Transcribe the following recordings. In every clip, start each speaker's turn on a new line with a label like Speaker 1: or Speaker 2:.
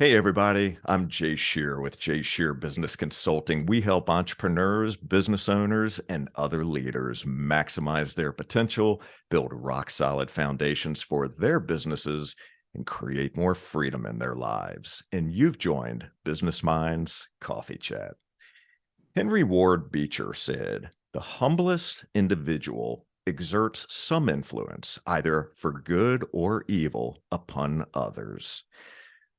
Speaker 1: Hey, everybody. I'm Jay Scherr with Jay Scherr Business Consulting. We help entrepreneurs, business owners, and other leaders maximize their potential, build rock solid foundations for their businesses, and create more freedom in their lives. And you've joined Business Minds Coffee Chat. Henry Ward Beecher said, "The humblest individual exerts some influence, either for good or evil, upon others."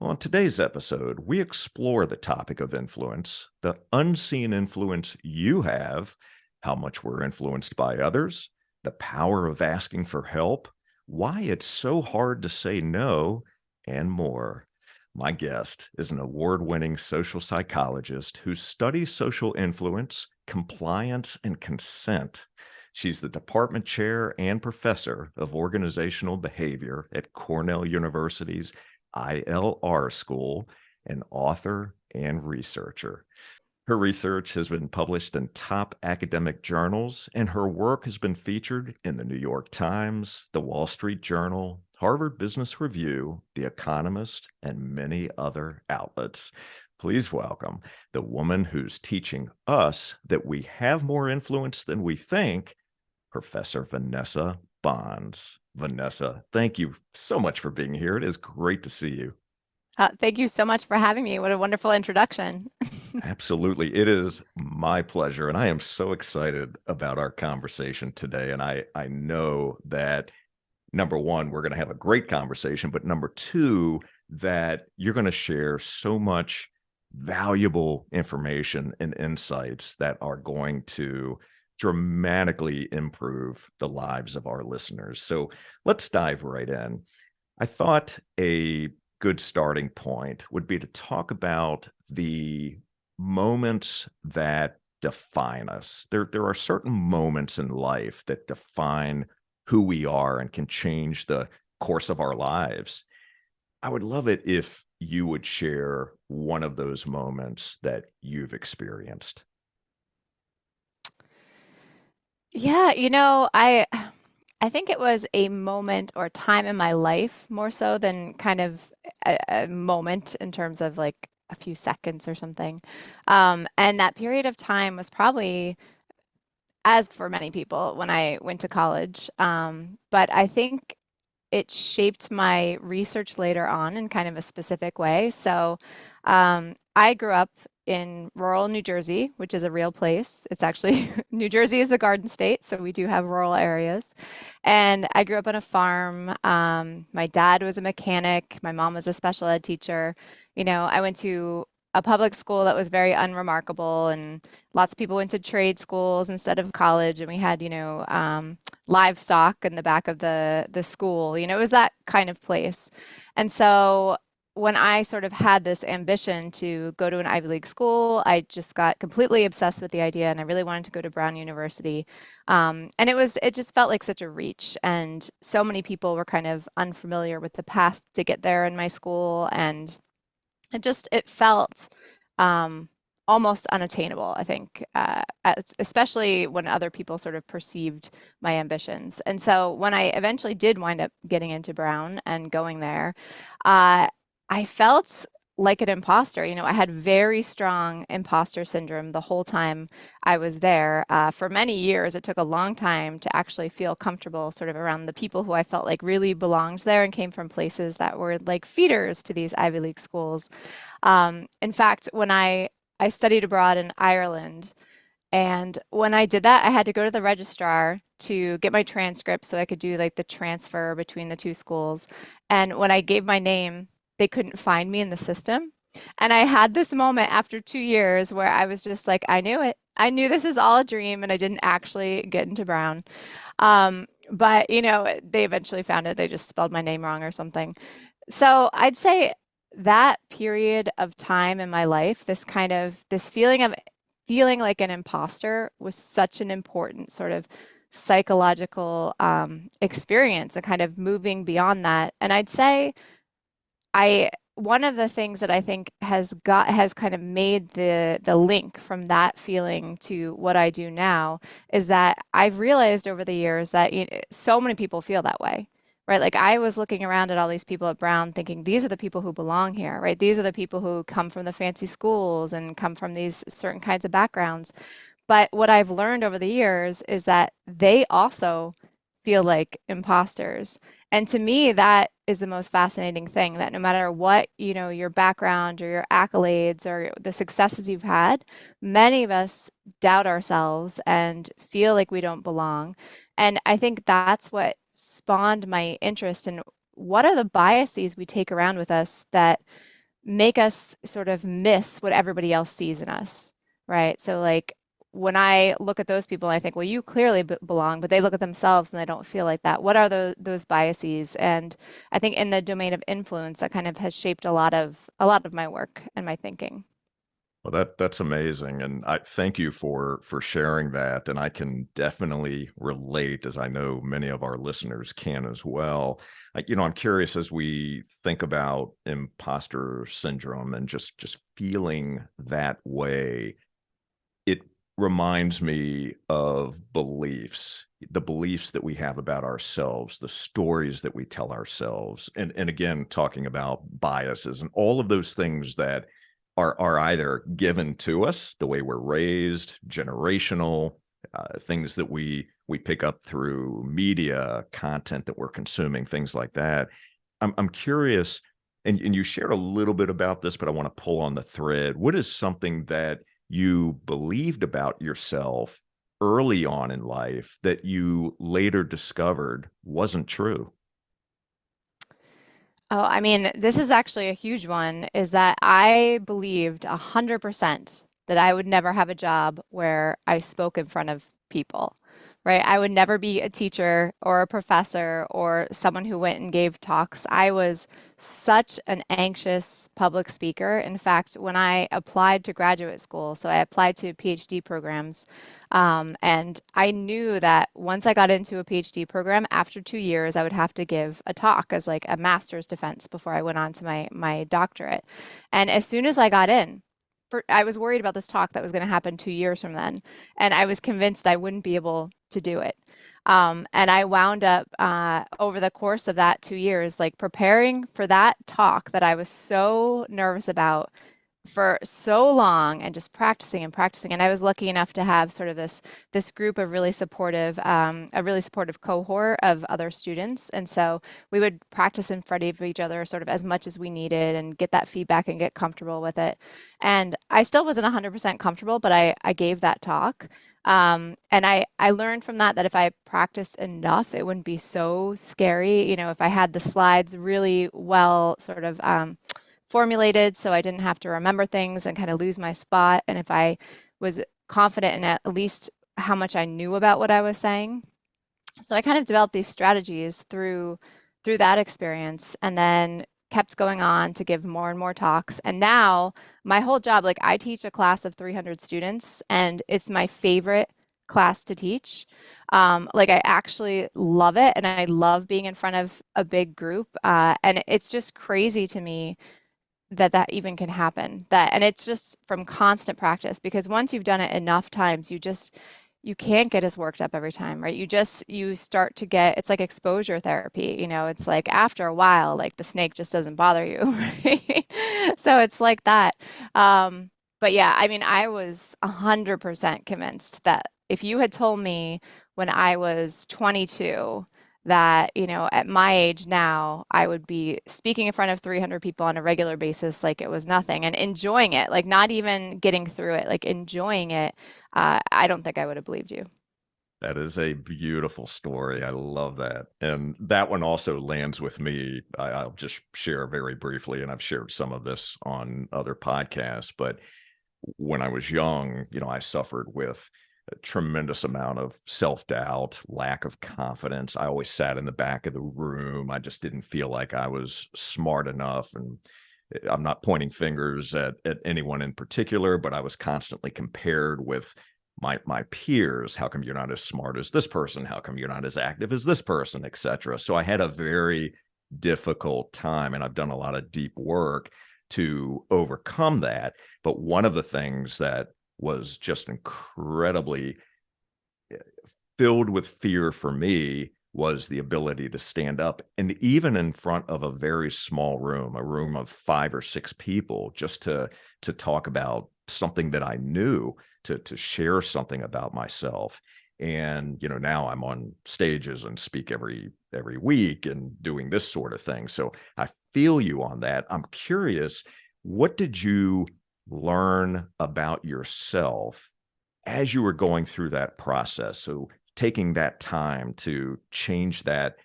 Speaker 1: On today's episode, we explore the topic of influence, the unseen influence you have, how much we're influenced by others, the power of asking for help, why it's so hard to say no, and more. My guest is an award-winning social psychologist who studies social influence, compliance, and consent. She's the department chair and professor of organizational behavior at Cornell University's ILR School, an author and researcher. Her research has been published in top academic journals, and her work has been featured in the New York Times, the Wall Street Journal, Harvard Business Review, the Economist, and many other outlets. Please welcome the woman who's teaching us that we have more influence than we think, Professor Vanessa Bohns. Vanessa, thank you so much for being here. It is great to see you.
Speaker 2: Thank you so much for having me. What a wonderful introduction.
Speaker 1: Absolutely. It is my pleasure. And I am so excited about our conversation today. And I know that number one, we're going to have a great conversation, but number two, that you're going to share so much valuable information and insights that are going to dramatically improve the lives of our listeners. So let's dive right in. I thought a good starting point would be to talk about the moments that define us. There are certain moments in life that define who we are and can change the course of our lives. I would love it if you would share one of those moments that you've experienced.
Speaker 2: Yeah, I think it was a moment or time in my life more so than kind of a moment in terms of like a few seconds or something. And that period of time was probably, as for many people, when I went to college. But I think it shaped my research later on in kind of a specific way. So I grew up in rural New Jersey, which is a real place. It's actually New Jersey is the Garden State, so we do have rural areas. And I grew up on a farm. My dad was a mechanic. My mom was a special ed teacher. I went to a public school that was very unremarkable, and lots of people went to trade schools instead of college. And we had, livestock in the back of the school. It was that kind of place. And so when I sort of had this ambition to go to an Ivy League school, I just got completely obsessed with the idea, and I really wanted to go to Brown University. And it just felt like such a reach, and so many people were kind of unfamiliar with the path to get there in my school, and it felt almost unattainable, I think, especially when other people sort of perceived my ambitions. And so when I eventually did wind up getting into Brown and going there, I felt like an imposter. I had very strong imposter syndrome the whole time I was there. For many years, it took a long time to actually feel comfortable sort of around the people who I felt like really belonged there and came from places that were like feeders to these Ivy League schools. In fact, when I studied abroad in Ireland, and when I did that, I had to go to the registrar to get my transcript so I could do like the transfer between the two schools. And when I gave my name, they couldn't find me in the system. And I had this moment after 2 years where I was just like, I knew it. I knew this is all a dream, and I didn't actually get into Brown. But they eventually found it. They just spelled my name wrong or something. So I'd say that period of time in my life, this feeling of feeling like an imposter was such an important sort of psychological experience and kind of moving beyond that. And I'd say I one of the things that I think has kind of made the link from that feeling to what I do now is that I've realized over the years that so many people feel that way, right? Like I was looking around at all these people at Brown thinking these are the people who belong here, right? These are the people who come from the fancy schools and come from these certain kinds of backgrounds. But what I've learned over the years is that they also feel like imposters. And to me, that is the most fascinating thing, that no matter what, your background or your accolades or the successes you've had, many of us doubt ourselves and feel like we don't belong. And I think that's what spawned my interest in what are the biases we take around with us that make us sort of miss what everybody else sees in us, right? So like when I look at those people, I think, well, you clearly belong, but they look at themselves and they don't feel like that. What are those biases? And I think in the domain of influence, that kind of has shaped a lot of my work and my thinking.
Speaker 1: Well, that's amazing, and I thank you for sharing that. And I can definitely relate, as I know many of our listeners can as well. I'm curious as we think about imposter syndrome and just feeling that way. It reminds me of beliefs, the beliefs that we have about ourselves, the stories that we tell ourselves, and again, talking about biases and all of those things that are either given to us the way we're raised, generational, things that we pick up through media, content that we're consuming, things like that. I'm curious, and you shared a little bit about this, but I want to pull on the thread. What is something that you believed about yourself early on in life that you later discovered wasn't true?
Speaker 2: Oh, I mean, this is actually a huge one, is that I believed 100% that I would never have a job where I spoke in front of people, right? I would never be a teacher or a professor or someone who went and gave talks. I was such an anxious public speaker. In fact, when I applied to graduate school, so I applied to PhD programs, and I knew that once I got into a PhD program, after 2 years, I would have to give a talk as like a master's defense before I went on to my doctorate. And as soon as I got in, I was worried about this talk that was going to happen 2 years from then, and I was convinced I wouldn't be able to do it. And I wound up over the course of that 2 years, like preparing for that talk that I was so nervous about for so long and just practicing and practicing. And I was lucky enough to have sort of this group of really supportive, a really supportive cohort of other students. And so we would practice in front of each other sort of as much as we needed and get that feedback and get comfortable with it. And I still wasn't 100% comfortable, but I gave that talk. And I learned from that if I practiced enough, it wouldn't be so scary. If I had the slides really well sort of formulated so I didn't have to remember things and kind of lose my spot. And if I was confident in at least how much I knew about what I was saying. So I kind of developed these strategies through that experience and then kept going on to give more and more talks. And now my whole job, like I teach a class of 300 students and it's my favorite class to teach. Like I actually love it and I love being in front of a big group. And it's just crazy to me that even can happen. And it's just from constant practice because once you've done it enough times, you can't get as worked up every time, right? You start to get, it's like exposure therapy, it's like after a while, like the snake just doesn't bother you, right? So it's like that. But yeah, I mean, I was 100% convinced that if you had told me when I was 22 that, at my age now, I would be speaking in front of 300 people on a regular basis like it was nothing and enjoying it, like not even getting through it, like enjoying it. I don't think I would have believed you.
Speaker 1: That is a beautiful story. I love that. And that one also lands with me. I'll just share very briefly, and I've shared some of this on other podcasts, but when I was young, I suffered with a tremendous amount of self-doubt, lack of confidence. I always sat in the back of the room. I just didn't feel like I was smart enough. And I'm not pointing fingers at anyone in particular, but I was constantly compared with my peers. How come you're not as smart as this person? How come you're not as active as this person, etc. So I had a very difficult time, and I've done a lot of deep work to overcome that. But one of the things that was just incredibly filled with fear for me was the ability to stand up, and even in front of a very small room, a room of 5 or 6 people, just to talk about something that I knew, to share something about myself. And now I'm on stages and speak every week and doing this sort of thing. So I feel you on that. I'm curious, what did you learn about yourself as you were going through that process? So taking that time to change that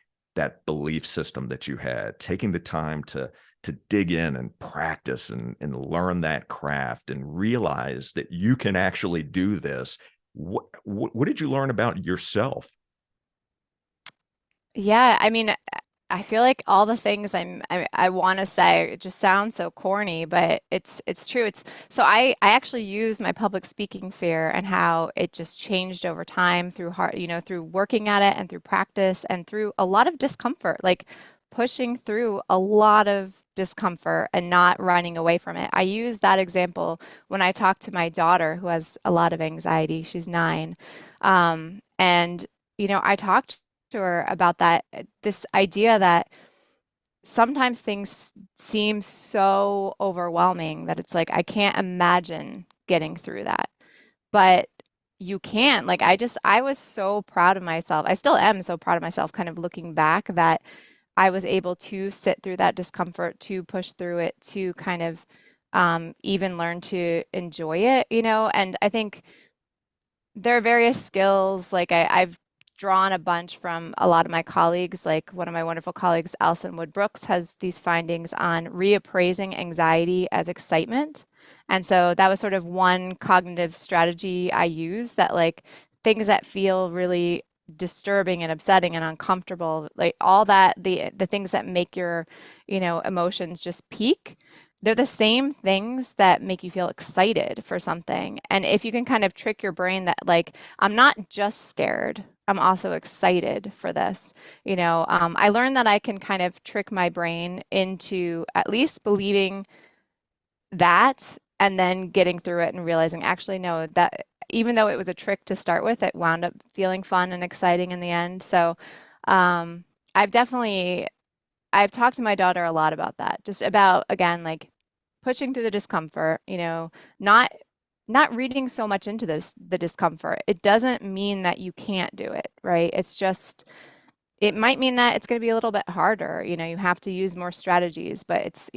Speaker 1: belief system that you had, taking the time to dig in and practice and learn that craft and realize that you can actually do this. What did you learn about yourself?
Speaker 2: Yeah, I mean, I feel like all the things I want to say, it just sounds so corny, but it's true. It's so I actually use my public speaking fear and how it just changed over time through through working at it and through practice and through a lot of discomfort, like pushing through a lot of discomfort and not running away from it. I use that example when I talk to my daughter who has a lot of anxiety. She's 9. And I talked to her about this idea that sometimes things seem so overwhelming that it's like, I can't imagine getting through that. But you can. Like, I was so proud of myself. I still am so proud of myself, kind of looking back, that I was able to sit through that discomfort, to push through it, to kind of even learn to enjoy it. And I think there are various skills. Like I've drawn a bunch from a lot of my colleagues. Like one of my wonderful colleagues, Alison Wood Brooks, has these findings on reappraising anxiety as excitement. And so that was sort of one cognitive strategy I use, that like things that feel really disturbing and upsetting and uncomfortable, like all that, the things that make your, emotions just peak, they're the same things that make you feel excited for something. And if you can kind of trick your brain that, like, I'm not just scared, I'm also excited for this. I learned that I can kind of trick my brain into at least believing that and then getting through it and realizing, actually, no, that even though it was a trick to start with, it wound up feeling fun and exciting in the end. So, um, I've definitely I've talked to my daughter a lot about that, just about, again, like pushing through the discomfort, not not reading so much into the discomfort. It doesn't mean that you can't do it, right? It's just it might mean that it's going to be a little bit harder. You have to use more strategies, but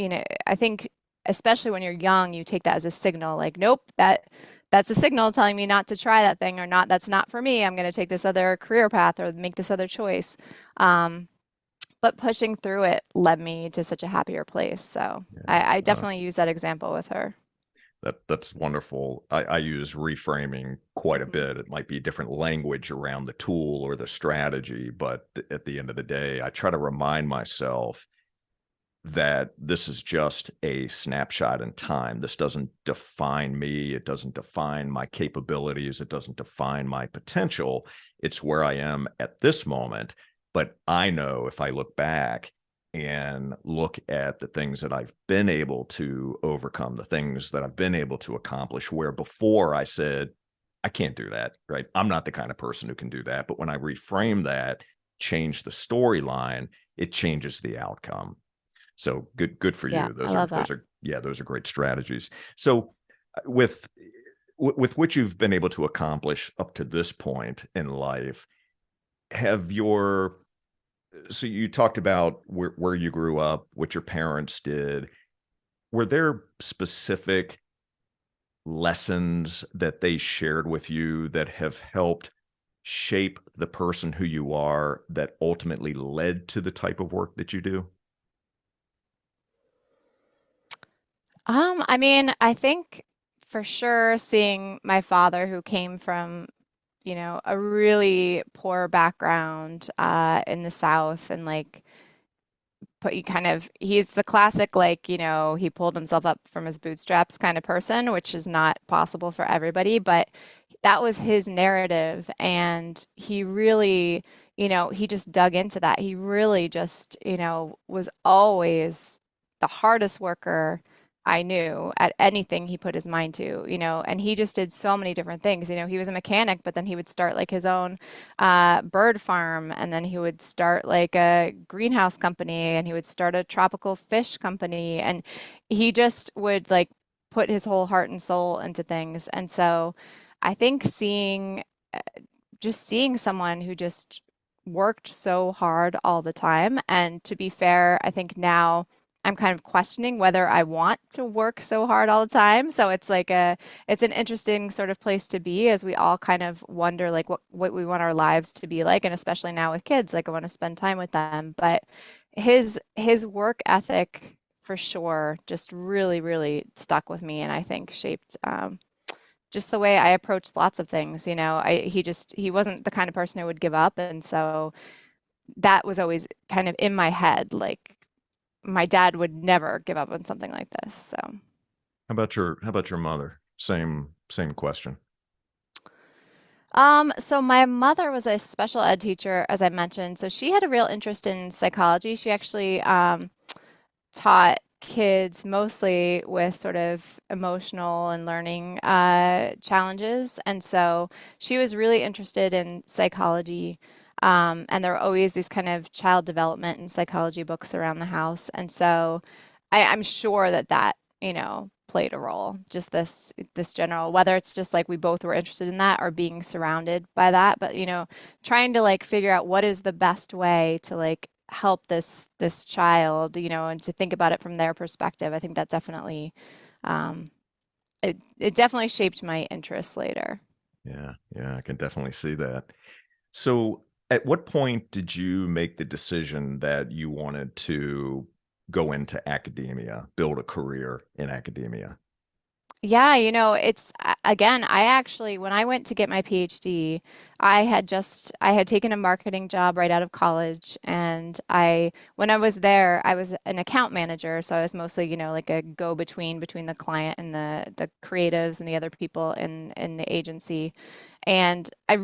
Speaker 2: I think especially when you're young, you take that as a signal, like, nope, that's a signal telling me not to try that thing, or not, that's not for me. I'm going to take this other career path or make this other choice. Um, but pushing through it led me to such a happier place. So
Speaker 1: Yeah.
Speaker 2: I definitely use that example with her.
Speaker 1: That's wonderful. I use reframing quite a
Speaker 2: Mhm.
Speaker 1: bit. It might be different language around the tool or the strategy, but at the end of the day, I try to remind myself that this is just a snapshot in time. This doesn't define me. It doesn't define my capabilities. It doesn't define my potential. It's where I am at this moment. But I know if I look back and look at the things that I've been able to overcome, the things that I've been able to accomplish, where before I said, I can't do that, right? I'm not the kind of person who can do that. But when I reframe that, change the storyline, it changes the outcome. So good for
Speaker 2: Yeah,
Speaker 1: you.
Speaker 2: I
Speaker 1: Those are
Speaker 2: love that.
Speaker 1: those are yeah, those are great strategies. So with with what you've been able to accomplish up to this point in life, have your so you talked about where you grew up, what your parents did. Were there specific lessons that they shared with you that have helped shape the person who you are, that ultimately led to the type of work that you do?
Speaker 2: I mean, I think for sure seeing my father, who came from, a really poor background in the South, and like put you kind of he's the classic, like, he pulled himself up from his bootstraps kind of person, which is not possible for everybody, but that was his narrative. And he really, he just dug into that. He really just, was always the hardest worker. I knew at anything he put his mind to, and he just did so many different things. He was a mechanic, but then he would start like his own bird farm, and then he would start like a greenhouse company, and he would start a tropical fish company, and he just would like put his whole heart and soul into things. And so I think just seeing someone who just worked so hard all the time. And to be fair, I think now I'm kind of questioning whether I want to work so hard all the time. So it's an interesting sort of place to be as we all kind of wonder like what we want our lives to be like. And especially now with kids, like I want to spend time with them. But his work ethic for sure just really, really stuck with me and I think shaped just the way I approached lots of things. He wasn't the kind of person who would give up, and so that was always kind of in my head. Like my dad would never give up on something like this. So,
Speaker 1: How about your mother? Same question.
Speaker 2: so my mother was a special ed teacher, as I mentioned. So she had a real interest in psychology. She actually taught kids mostly with sort of emotional and learning challenges. And so she was really interested in psychology. And there were always these kind of child development and psychology books around the house. And so I'm sure that, played a role, just this general, whether it's just like we both were interested in that or being surrounded by that. But, trying to like figure out what is the best way to like help this child, and to think about it from their perspective. I think that definitely um, it definitely shaped my interests later.
Speaker 1: Yeah, yeah, I can definitely see that. So, at what point did you make the decision that you wanted to go into academia, build a career in academia?
Speaker 2: Yeah, again, I actually, when I went to get my PhD, I had taken a marketing job right out of college. And when I was there, I was an account manager. So I was mostly, like a go-between the client and the creatives and the other people in the agency. And I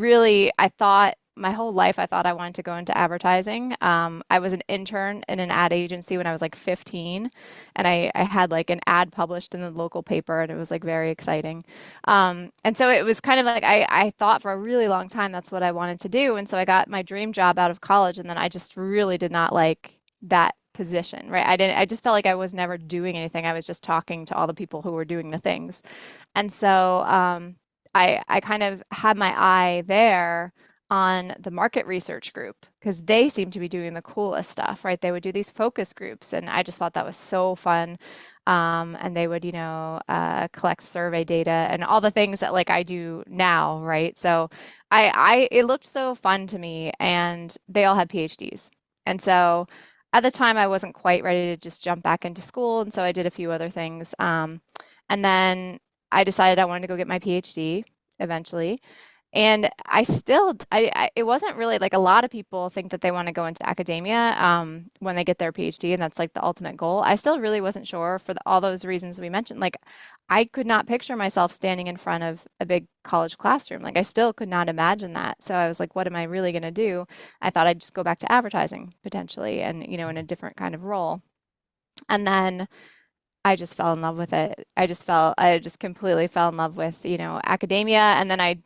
Speaker 2: thought my whole life, I thought I wanted to go into advertising. I was an intern in an ad agency when I was like 15, and I had like an ad published in the local paper, and it was like very exciting. And so it was kind of like I thought for a really long time that's what I wanted to do. And so I got my dream job out of college, and then I just really did not like that position, right? I just felt like I was never doing anything. I was just talking to all the people who were doing the things. And so I kind of had my eye there on the market research group because they seemed to be doing the coolest stuff, right? They would do these focus groups, and I just thought that was so fun. And they would, collect survey data and all the things that like I do now, right? So it looked so fun to me, and they all had PhDs. And so at the time, I wasn't quite ready to just jump back into school, and so I did a few other things. And then I decided I wanted to go get my PhD eventually. And it wasn't really like a lot of people think that they want to go into academia when they get their PhD, and that's like the ultimate goal. I still really wasn't sure for all those reasons we mentioned. Like, I could not picture myself standing in front of a big college classroom. Like, I still could not imagine that. So I was like, what am I really going to do? I thought I'd just go back to advertising potentially and, in a different kind of role. And then I just fell in love with it. I just completely fell in love with, academia. And then I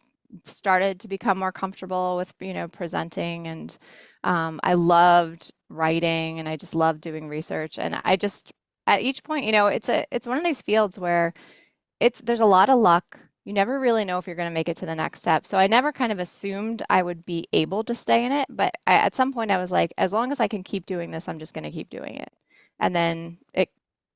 Speaker 2: started to become more comfortable with, presenting. And I loved writing, and I just loved doing research. And at each point, it's one of these fields where there's a lot of luck. You never really know if you're going to make it to the next step. So I never kind of assumed I would be able to stay in it. But at some point I was like, as long as I can keep doing this, I'm just going to keep doing it. And then it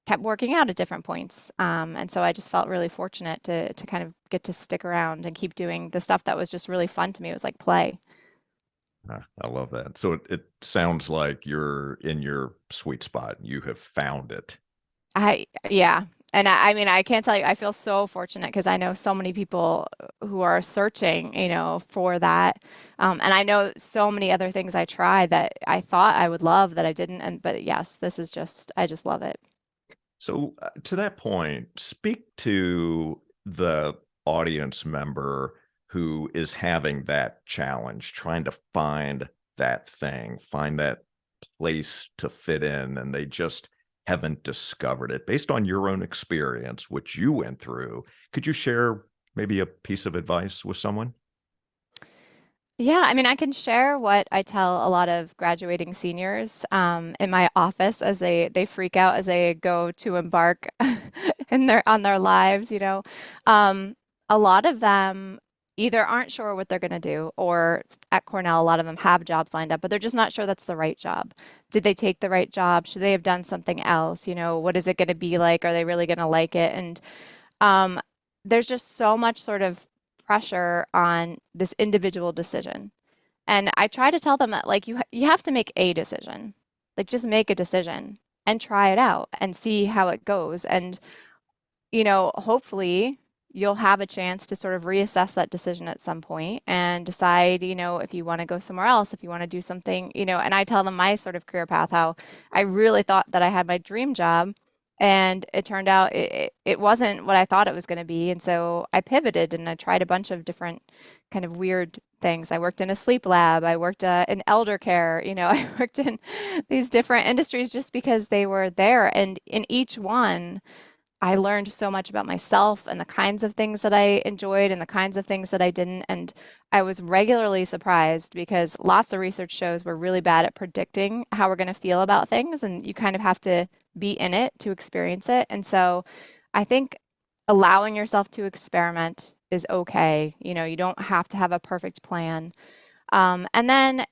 Speaker 2: kept working out at different points. And so I just felt really fortunate to kind of get to stick around and keep doing the stuff that was just really fun to me. It was like play.
Speaker 1: I love that. So it sounds like you're in your sweet spot. You have found it.
Speaker 2: Yeah. And I mean, I can't tell you, I feel so fortunate because I know so many people who are searching, for that. And I know so many other things I tried that I thought I would love that I didn't. But yes, I just love it.
Speaker 1: So, to that point, speak to the audience member who is having that challenge, trying to find that thing, find that place to fit in, and they just haven't discovered it. Based on your own experience, which you went through, could you share maybe a piece of advice with someone?
Speaker 2: Yeah, I mean, I can share what I tell a lot of graduating seniors in my office as they freak out as they go to embark in their on their lives, you know. Um, a lot of them either aren't sure what they're going to do, or at Cornell, a lot of them have jobs lined up, but they're just not sure that's the right job. Did they take the right job? Should they have done something else? You know, what is it going to be like? Are they really going to like it? And um, there's just so much sort of pressure on this individual decision. And I try to tell them that like you have to make a decision. Like just make a decision and try it out and see how it goes. And you know, hopefully you'll have a chance to sort of reassess that decision at some point and decide, you know, if you want to go somewhere else, if you want to do something, you know, and I tell them my sort of career path, how I really thought that I had my dream job. And it turned out it wasn't what I thought it was going to be. And so I pivoted and I tried a bunch of different kind of weird things. I worked in a sleep lab. I worked in elder care. You know, I worked in these different industries just because they were there. And in each one, I learned so much about myself and the kinds of things that I enjoyed and the kinds of things that I didn't. And I was regularly surprised because lots of research shows we're really bad at predicting how we're going to feel about things. And you kind of have to be in it to experience it. And so I think allowing yourself to experiment is okay. You know, you don't have to have a perfect plan. And then,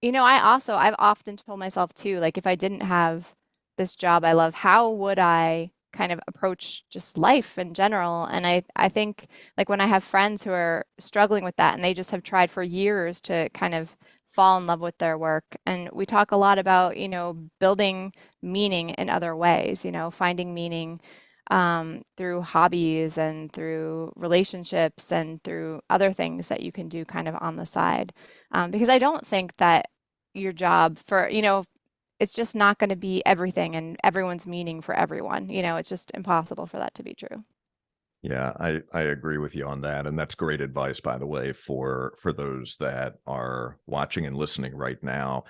Speaker 2: you know, I've often told myself too, like if I didn't have this job I love, how would I kind of approach just life in general? And I think like when I have friends who are struggling with that and they just have tried for years to kind of fall in love with their work. And we talk a lot about, you know, building meaning in other ways, you know, finding meaning through hobbies and through relationships and through other things that you can do kind of on the side. Because I don't think that your job for, you know, it's just not going to be everything and everyone's meaning for everyone. You know, it's just impossible for that to be true.
Speaker 1: Yeah, I agree with you on that, and that's great advice, by the way, for those that are watching and listening right now.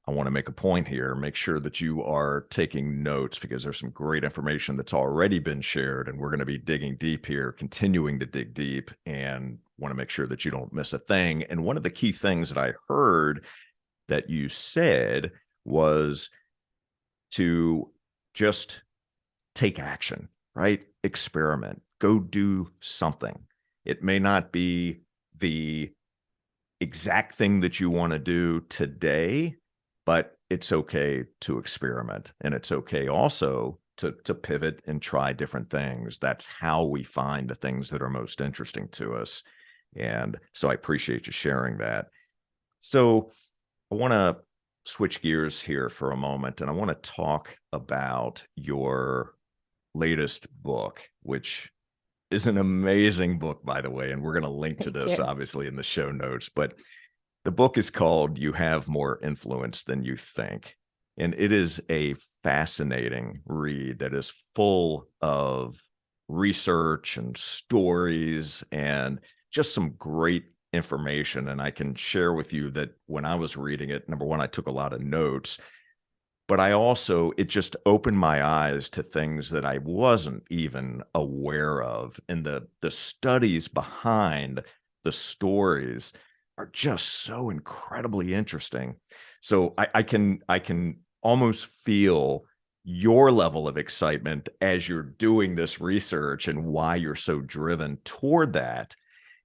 Speaker 1: I want to make a point here. Make sure that you are taking notes because there's some great information that's already been shared, and we're going to be digging deep here, continuing to dig deep, and want to make sure that you don't miss a thing. And one of the key things that I heard that you said was to just take action, right? Experiment, go do something. It may not be the exact thing that you want to do today, but it's okay to experiment. And it's okay also to pivot and try different things. That's how we find the things that are most interesting to us. And so I appreciate you sharing that. So I want to switch gears here for a moment and I want to talk about your latest book, which is an amazing book, by the way. And we're going to link to
Speaker 2: Thank
Speaker 1: this,
Speaker 2: you.
Speaker 1: obviously, in the show notes. But the book is called You Have More Influence Than You Think. And it is a fascinating read that is full of research and stories and just some great information. And I can share with you that when I was reading it, number one, I took a lot of notes, but I also, it just opened my eyes to things that I wasn't even aware of. And the studies behind the stories are just so incredibly interesting. So I can almost feel your level of excitement as you're doing this research and why you're so driven toward that.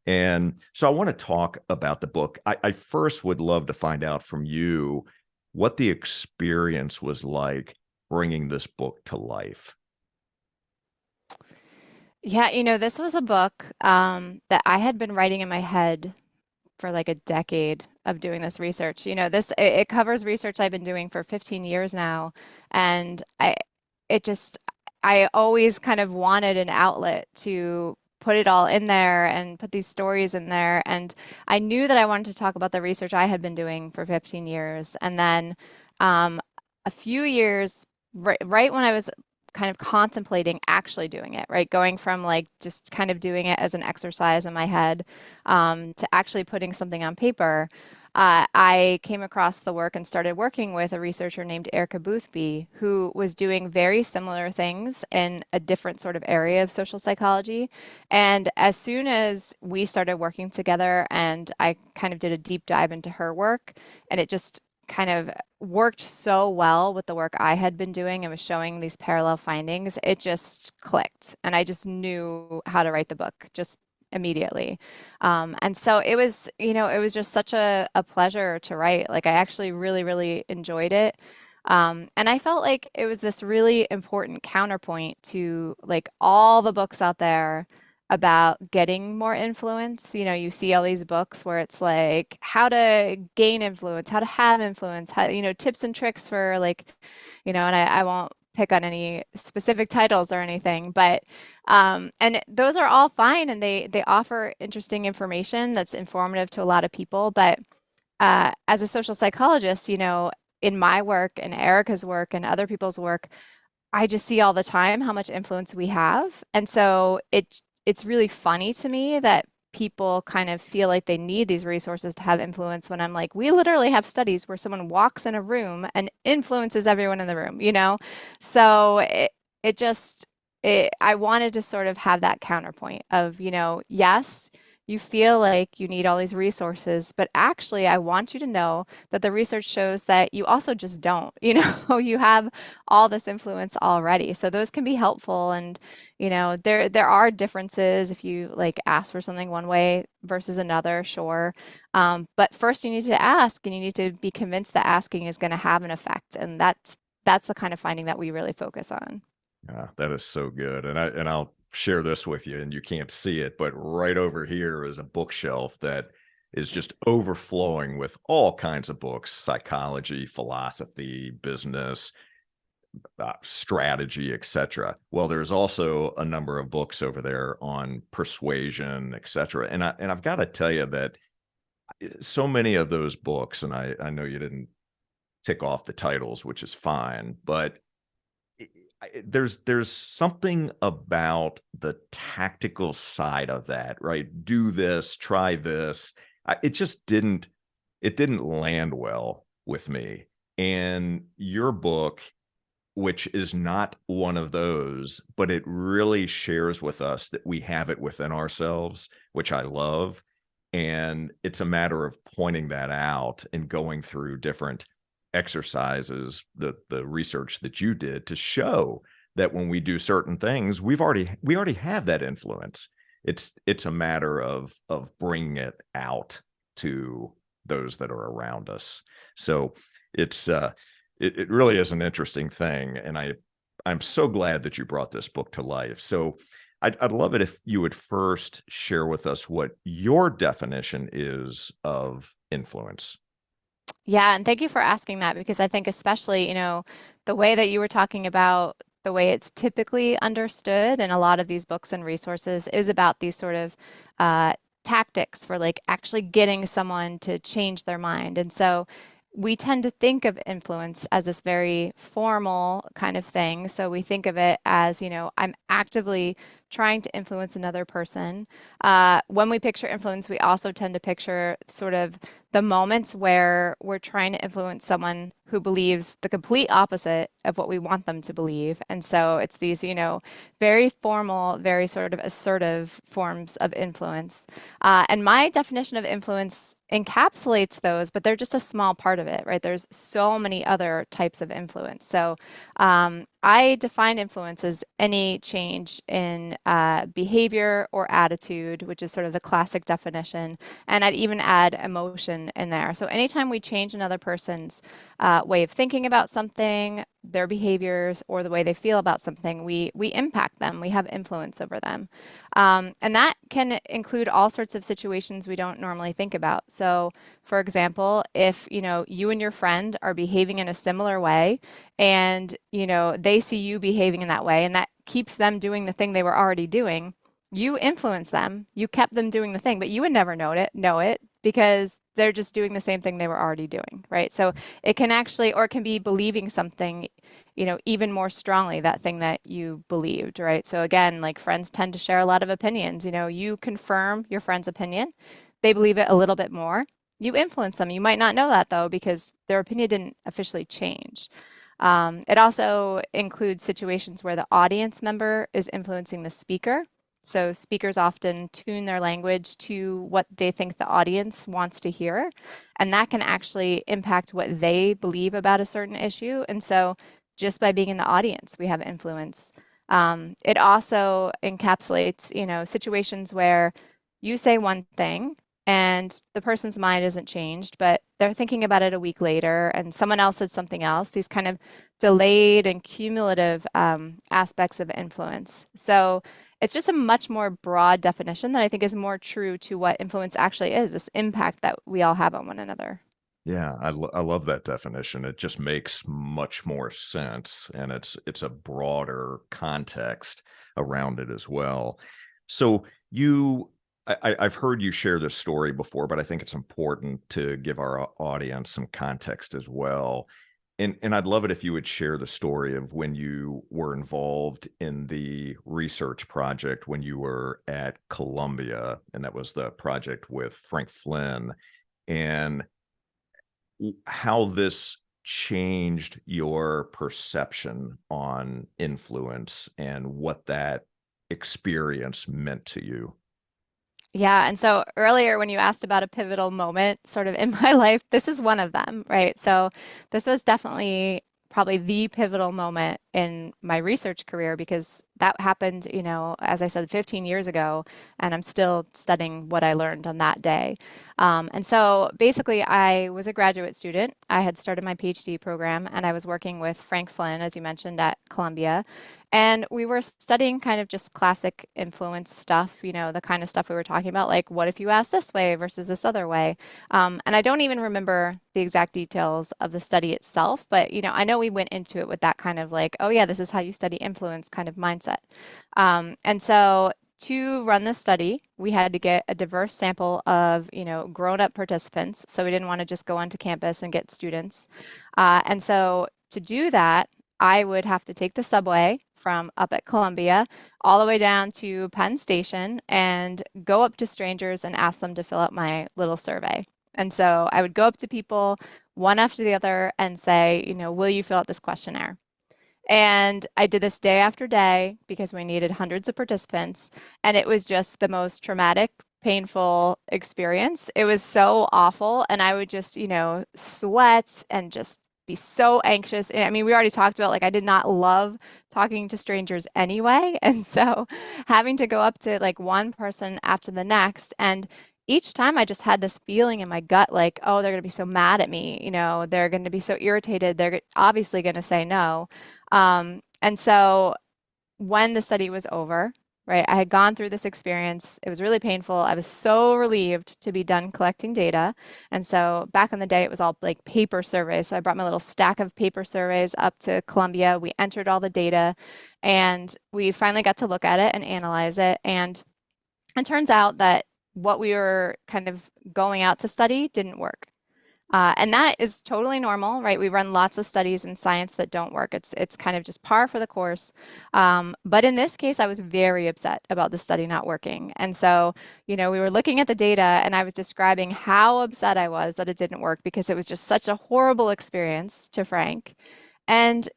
Speaker 1: And so I want to talk about the book. I first would love to find out from you what the experience was like bringing this book to life.
Speaker 2: Yeah, you know, this was a book that I had been writing in my head for like a decade of doing this research. You know, it covers research I've been doing for 15 years now, and it just I always kind of wanted an outlet to put it all in there and put these stories in there. And I knew that I wanted to talk about the research I had been doing for 15 years. And then um, a few years, right when I was kind of contemplating actually doing it, right? Going from like just kind of doing it as an exercise in my head to actually putting something on paper. I came across the work and started working with a researcher named Erica Boothby, who was doing very similar things in a different sort of area of social psychology. And as soon as we started working together and I kind of did a deep dive into her work, and it just kind of worked so well with the work I had been doing and was showing these parallel findings, it just clicked. And I just knew how to write the book just immediately. And so it was, it was just such a pleasure to write. Like I actually really, really enjoyed it. And I felt like it was this really important counterpoint to like all the books out there about getting more influence. You see all these books where it's like how to gain influence, how to have influence, how, tips and tricks for like, and I won't pick on any specific titles or anything, but and those are all fine and they offer interesting information that's informative to a lot of people. But as a social psychologist, in my work and Erica's work and other people's work, I just see all the time how much influence we have. And so it's really funny to me that people kind of feel like they need these resources to have influence when I'm like, we literally have studies where someone walks in a room and influences everyone in the room. So it just I wanted to sort of have that counterpoint of, yes, you feel like you need all these resources, but actually, I want you to know that the research shows that you also just don't. You have all this influence already. So those can be helpful. And, there are differences if you like ask for something one way versus another, sure. But first you need to ask and you need to be convinced that asking is going to have an effect. And that's the kind of finding that we really focus on.
Speaker 1: Yeah, that is so good. And I'll share this with you, and you can't see it, but right over here is a bookshelf that is just overflowing with all kinds of books: psychology, philosophy, business, strategy, etc. Well, there's also a number of books over there on persuasion, etc. And I've got to tell you that so many of those books, and I know you didn't tick off the titles, which is fine, but there's something about the tactical side of that, right? Do this, try this. It didn't land well with me. And your book, which is not one of those, but it really shares with us that we have it within ourselves, which I love. And it's a matter of pointing that out and going through different exercises, the research that you did to show that when we do certain things, we already have that influence. It's a matter of bringing it out to those that are around us. So it's it really is an interesting thing, and I'm so glad that you brought this book to life. So I'd love it if you would first share with us what your definition is of influence.
Speaker 2: Yeah, and thank you for asking that because I think especially, the way that you were talking about the way it's typically understood in a lot of these books and resources is about these sort of tactics for like actually getting someone to change their mind. And so we tend to think of influence as this very formal kind of thing. So we think of it as, I'm actively trying to influence another person. When we picture influence, we also tend to picture sort of the moments where we're trying to influence someone who believes the complete opposite of what we want them to believe. And so it's these, very formal, very sort of assertive forms of influence. And my definition of influence encapsulates those, but they're just a small part of it, right? There's so many other types of influence. So I define influence as any change in behavior or attitude, which is sort of the classic definition. And I'd even add emotion in there. So anytime we change another person's way of thinking about something, their behaviors, or the way they feel about something, we impact them. We have influence over them. And that can include all sorts of situations we don't normally think about. So, for example, if you and your friend are behaving in a similar way, and they see you behaving in that way, and that keeps them doing the thing they were already doing, you influence them. You kept them doing the thing, but you would never know it because they're just doing the same thing they were already doing, right? So it can actually, or it can be believing something, even more strongly, that thing that you believed, right? So again, like friends tend to share a lot of opinions. You confirm your friend's opinion. They believe it a little bit more. You influence them. You might not know that though, because their opinion didn't officially change. It also includes situations where the audience member is influencing the speaker. So speakers often tune their language to what they think the audience wants to hear, and that can actually impact what they believe about a certain issue. And so just by being in the audience, we have influence. It also encapsulates, situations where you say one thing and the person's mind isn't changed, but they're thinking about it a week later and someone else said something else. These kind of delayed and cumulative aspects of influence. So it's just a much more broad definition that I think is more true to what influence actually is, this impact that we all have on one another.
Speaker 1: Yeah, I love that definition. It just makes much more sense, and it's a broader context around it as well. So I've heard you share this story before, but I think it's important to give our audience some context as well. And I'd love it if you would share the story of when you were involved in the research project when you were at Columbia, and that was the project with Frank Flynn, and how this changed your perception on influence and what that experience meant to you.
Speaker 2: Yeah, and so earlier when you asked about a pivotal moment sort of in my life, this is one of them, right? So this was definitely probably the pivotal moment in my research career because that happened, as I said, 15 years ago, and I'm still studying what I learned on that day. And so basically, I was a graduate student. I had started my PhD program, and I was working with Frank Flynn, as you mentioned, at Columbia. And we were studying kind of just classic influence stuff, the kind of stuff we were talking about, like what if you ask this way versus this other way? And I don't even remember the exact details of the study itself, but I know we went into it with that kind of like, oh yeah, this is how you study influence kind of mindset. And so to run this study, we had to get a diverse sample of, grown-up participants. So we didn't want to just go onto campus and get students. And so to do that, I would have to take the subway from up at Columbia all the way down to Penn Station and go up to strangers and ask them to fill out my little survey. And so I would go up to people one after the other and say, will you fill out this questionnaire? And I did this day after day because we needed hundreds of participants. And it was just the most traumatic, painful experience. It was so awful. And I would just, sweat and just be so anxious. I mean, we already talked about like I did not love talking to strangers anyway. And so having to go up to like one person after the next and each time I just had this feeling in my gut like, oh, they're going to be so mad at me. They're going to be so irritated. They're obviously going to say no. And so when the study was over, right, I had gone through this experience. It was really painful. I was so relieved to be done collecting data. And so back in the day, it was all like paper surveys. So I brought my little stack of paper surveys up to Columbia. We entered all the data and we finally got to look at it and analyze it. And it turns out that what we were kind of going out to study didn't work. And that is totally normal, right? We run lots of studies in science that don't work. It's kind of just par for the course. But in this case, I was very upset about the study not working. And so, we were looking at the data and I was describing how upset I was that it didn't work because it was just such a horrible experience to Frank. And,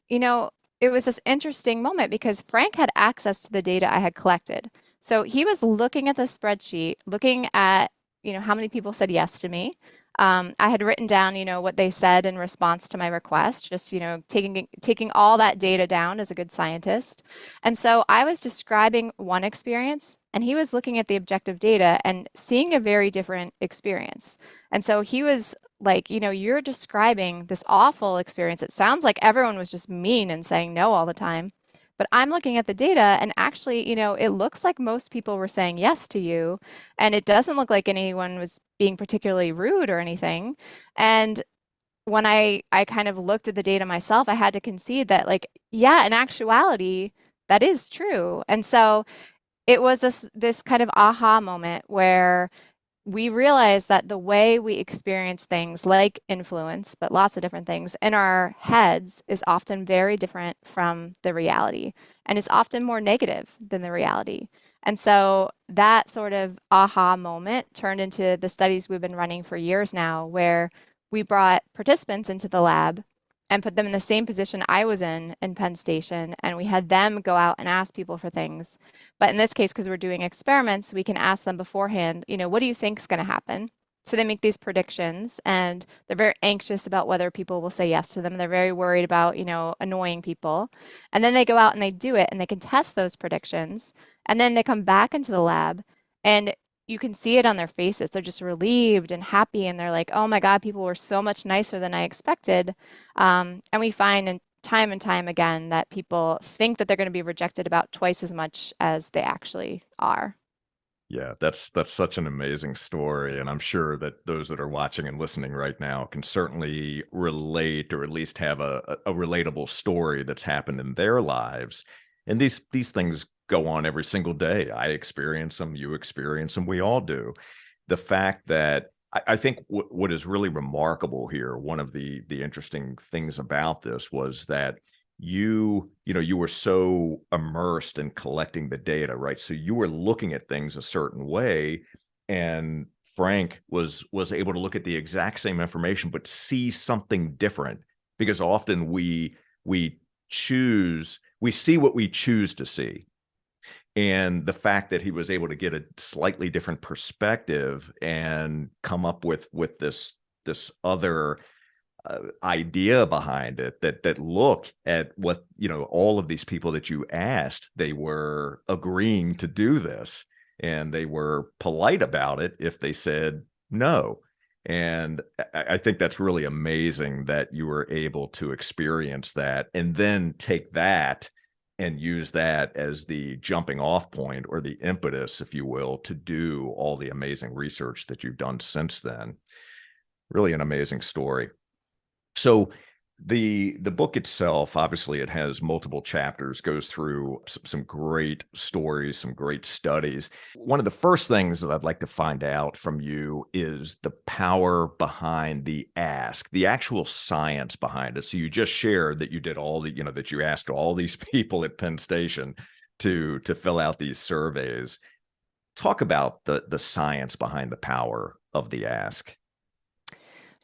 Speaker 2: it was this interesting moment because Frank had access to the data I had collected. So he was looking at the spreadsheet, looking at, how many people said yes to me. I had written down, what they said in response to my request, just, taking all that data down as a good scientist. And so I was describing one experience and he was looking at the objective data and seeing a very different experience. And so he was like, you're describing this awful experience. It sounds like everyone was just mean and saying no all the time. But I'm looking at the data and actually, it looks like most people were saying yes to you. And it doesn't look like anyone was being particularly rude or anything. And when I kind of looked at the data myself, I had to concede that, like, yeah, in actuality, that is true. And so it was this kind of aha moment where we realize that the way we experience things like influence, but lots of different things in our heads is often very different from the reality. And it's often more negative than the reality. And so that sort of aha moment turned into the studies we've been running for years now, where we brought participants into the lab and put them in the same position I was in Penn Station, and we had them go out and ask people for things. But in this case, because we're doing experiments, we can ask them beforehand, what do you think is going to happen? So they make these predictions, and they're very anxious about whether people will say yes to them. They're very worried about, annoying people. And then they go out and they do it, and they can test those predictions. And then they come back into the lab, and you can see it on their faces. They're just relieved and happy, and they're like, oh my God, people were so much nicer than I expected. And we find and time again that people think that they're going to be rejected about twice as much as they actually are.
Speaker 1: Yeah, that's such an amazing story, and I'm sure that those that are watching and listening right now can certainly relate, or at least have a relatable story that's happened in their lives. And these things go on every single day. I experience them, you experience them, we all do. The fact that I think what is really remarkable here, one of the interesting things about this was that you were so immersed in collecting the data, right? So you were looking at things a certain way, and Frank was able to look at the exact same information but see something different, because often we see what we choose to see. And the fact that he was able to get a slightly different perspective and come up with this other idea behind it, that look at what, all of these people that you asked, they were agreeing to do this, and they were polite about it if they said no. And I think that's really amazing that you were able to experience that and then take that and use that as the jumping off point, or the impetus, if you will, to do all the amazing research that you've done since then. Really an amazing story. So the book itself, obviously, it has multiple chapters, goes through some great stories, some great studies. One of the first things that I'd like to find out from you is the power behind the ask, the actual science behind it. So you just shared that you did all that you asked all these people at Penn Station to fill out these surveys. Talk about the science behind the power of the ask.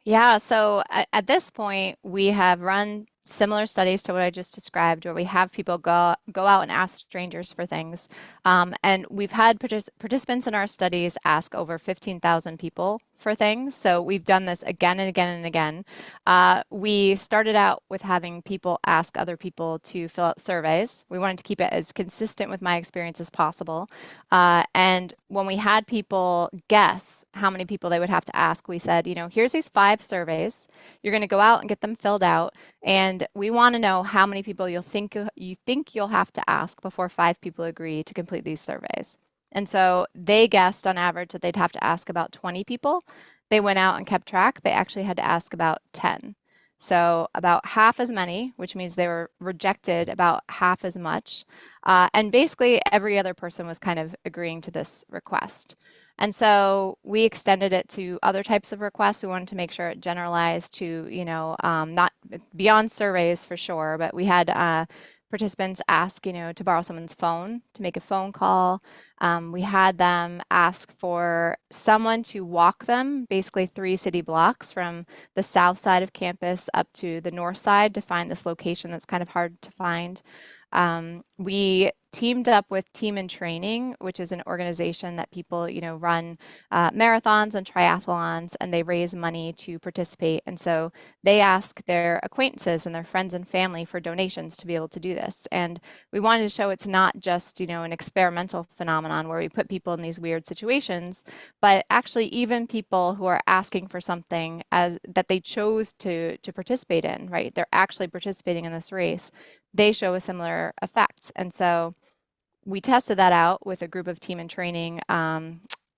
Speaker 2: Yeah, so at this point, we have run similar studies to what I just described, where we have people go out and ask strangers for things. And we've had participants in our studies ask over 15,000 people for things. So we've done this again and again and again. We started out with having people ask other people to fill out surveys. We wanted to keep it as consistent with my experience as possible. And when we had people guess how many people they would have to ask, we said, here's these 5 surveys. You're going to go out and get them filled out, and we want to know how many people you think you'll have to ask before 5 people agree to complete these surveys. And so they guessed on average that they'd have to ask about 20 people. They went out and kept track. They actually had to ask about 10. So about half as many, which means they were rejected about half as much. And basically every other person was kind of agreeing to this request. And so we extended it to other types of requests. We wanted to make sure it generalized to, not beyond surveys for sure, but we had participants ask, to borrow someone's phone to make a phone call. We had them ask for someone to walk them basically 3 city blocks from the south side of campus up to the north side to find this location that's kind of hard to find. We teamed up with Team in Training, which is an organization that people, run marathons and triathlons, and they raise money to participate. And so they ask their acquaintances and their friends and family for donations to be able to do this. And we wanted to show it's not just, an experimental phenomenon where we put people in these weird situations, but actually even people who are asking for something as that they chose to participate in, right? They're actually participating in this race. They show a similar effect. And so we tested that out with a group of Team in Training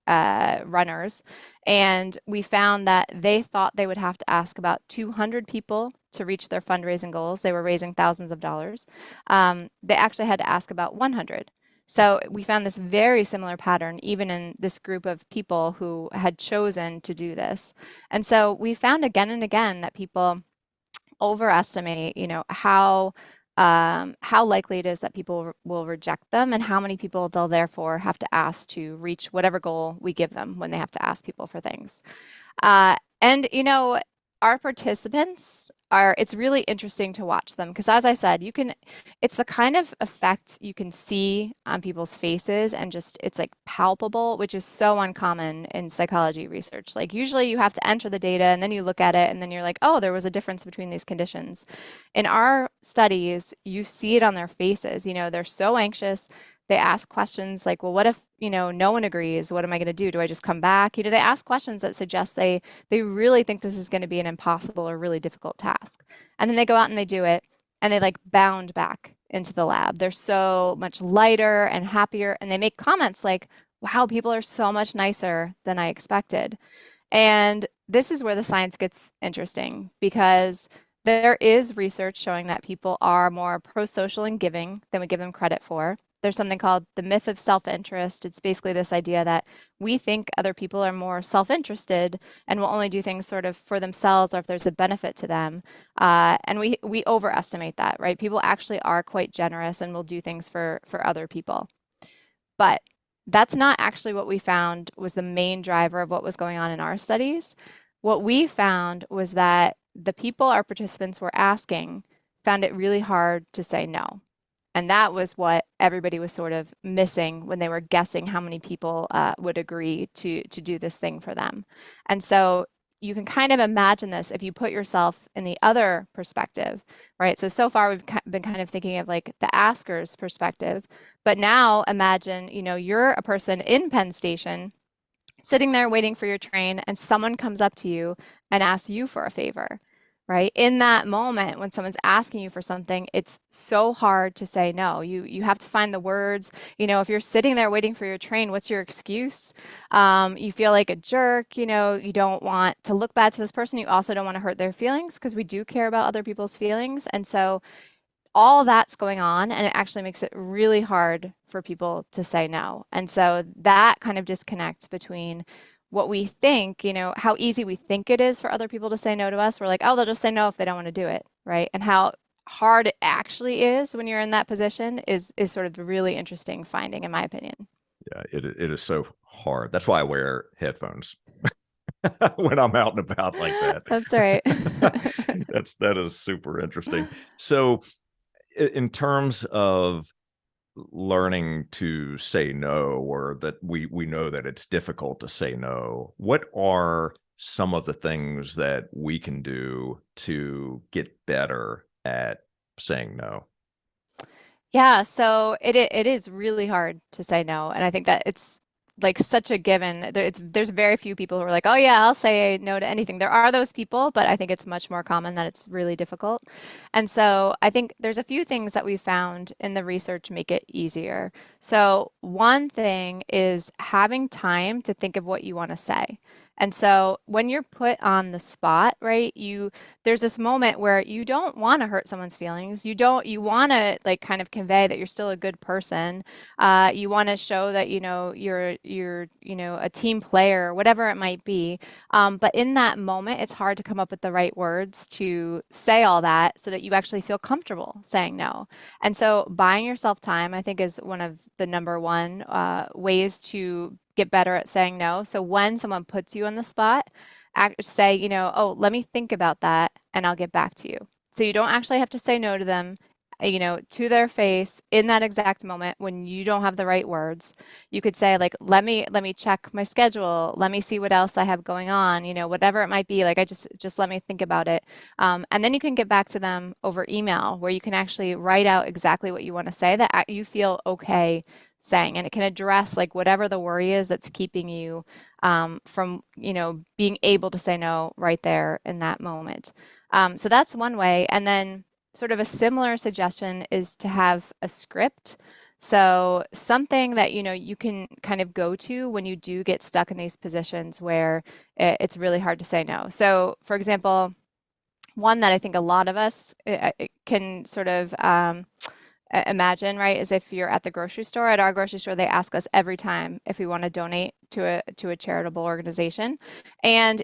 Speaker 2: runners, and we found that they thought they would have to ask about 200 people to reach their fundraising goals. They were raising thousands of dollars. They actually had to ask about 100. So we found this very similar pattern even in this group of people who had chosen to do this. And so we found again and again that people overestimate, how how likely it is that people will reject them, and how many people they'll therefore have to ask to reach whatever goal we give them when they have to ask people for things. And our participants it's really interesting to watch them because, as I said, it's the kind of effect you can see on people's faces and just it's like palpable, which is so uncommon in psychology research. Like usually you have to enter the data and then you look at it and then you're like, oh, there was a difference between these conditions. In our studies, you see it on their faces. They're so anxious. They ask questions like, well, what if, no one agrees? What am I going to do? Do I just come back? They ask questions that suggest they really think this is going to be an impossible or really difficult task. And then they go out and they do it and they like bound back into the lab. They're so much lighter and happier. And they make comments like, wow, people are so much nicer than I expected. And this is where the science gets interesting because there is research showing that people are more pro-social and giving than we give them credit for. There's something called the myth of self-interest. It's basically this idea that we think other people are more self-interested and will only do things sort of for themselves or if there's a benefit to them. And we overestimate that, right? People actually are quite generous and will do things for other people. But that's not actually what we found was the main driver of what was going on in our studies. What we found was that the people our participants were asking found it really hard to say no. And that was what everybody was sort of missing when they were guessing how many people would agree to do this thing for them. And so you can kind of imagine this if you put yourself in the other perspective, right? So far we've been kind of thinking of like the asker's perspective, but now imagine, you're a person in Penn Station sitting there waiting for your train and someone comes up to you and asks you for a favor, right? In that moment when someone's asking you for something, it's so hard to say no. You have to find the words. If you're sitting there waiting for your train, what's your excuse? You feel like a jerk, you don't want to look bad to this person. You also don't want to hurt their feelings because we do care about other people's feelings. And so all that's going on, and it actually makes it really hard for people to say no. And so that kind of disconnect between what we think, how easy we think it is for other people to say no to us. We're like, oh, they'll just say no if they don't want to do it, right? And how hard it actually is when you're in that position is sort of the really interesting finding, in my opinion.
Speaker 1: Yeah, it is so hard. That's why I wear headphones when I'm out and about like that.
Speaker 2: That's right.
Speaker 1: That is super interesting. So in terms of learning to say no, or that we know that it's difficult to say no, what are some of the things that we can do to get better at saying no?
Speaker 2: Yeah, so it is really hard to say no, and I think that it's like such a given. There's very few people who are like, oh yeah, I'll say no to anything. There are those people, but I think it's much more common that it's really difficult. And so I think there's a few things that we found in the research make it easier. So one thing is having time to think of what you want to say. And so when you're put on the spot, right, there's this moment where you don't want to hurt someone's feelings. You want to like kind of convey that you're still a good person. You want to show that, you're a team player, whatever it might be. But in that moment, it's hard to come up with the right words to say all that so that you actually feel comfortable saying no. And so buying yourself time, I think, is one of the number one ways to get better at saying no. So when someone puts you on the spot, say, oh, let me think about that and I'll get back to you. So you don't actually have to say no to them, to their face in that exact moment when you don't have the right words. You could say like, let me check my schedule. Let me see what else I have going on, whatever it might be. Like, I just let me think about it. And then you can get back to them over email where you can actually write out exactly what you want to say that you feel okay saying, and it can address like whatever the worry is that's keeping you from being able to say no right there in that moment. So that's one way. And then sort of a similar suggestion is to have a script. So something that you can kind of go to when you do get stuck in these positions where it's really hard to say no. So for example, one that I think a lot of us can sort of imagine, right, is if you're at the grocery store. At our grocery store, they ask us every time if we want to donate to a charitable organization. And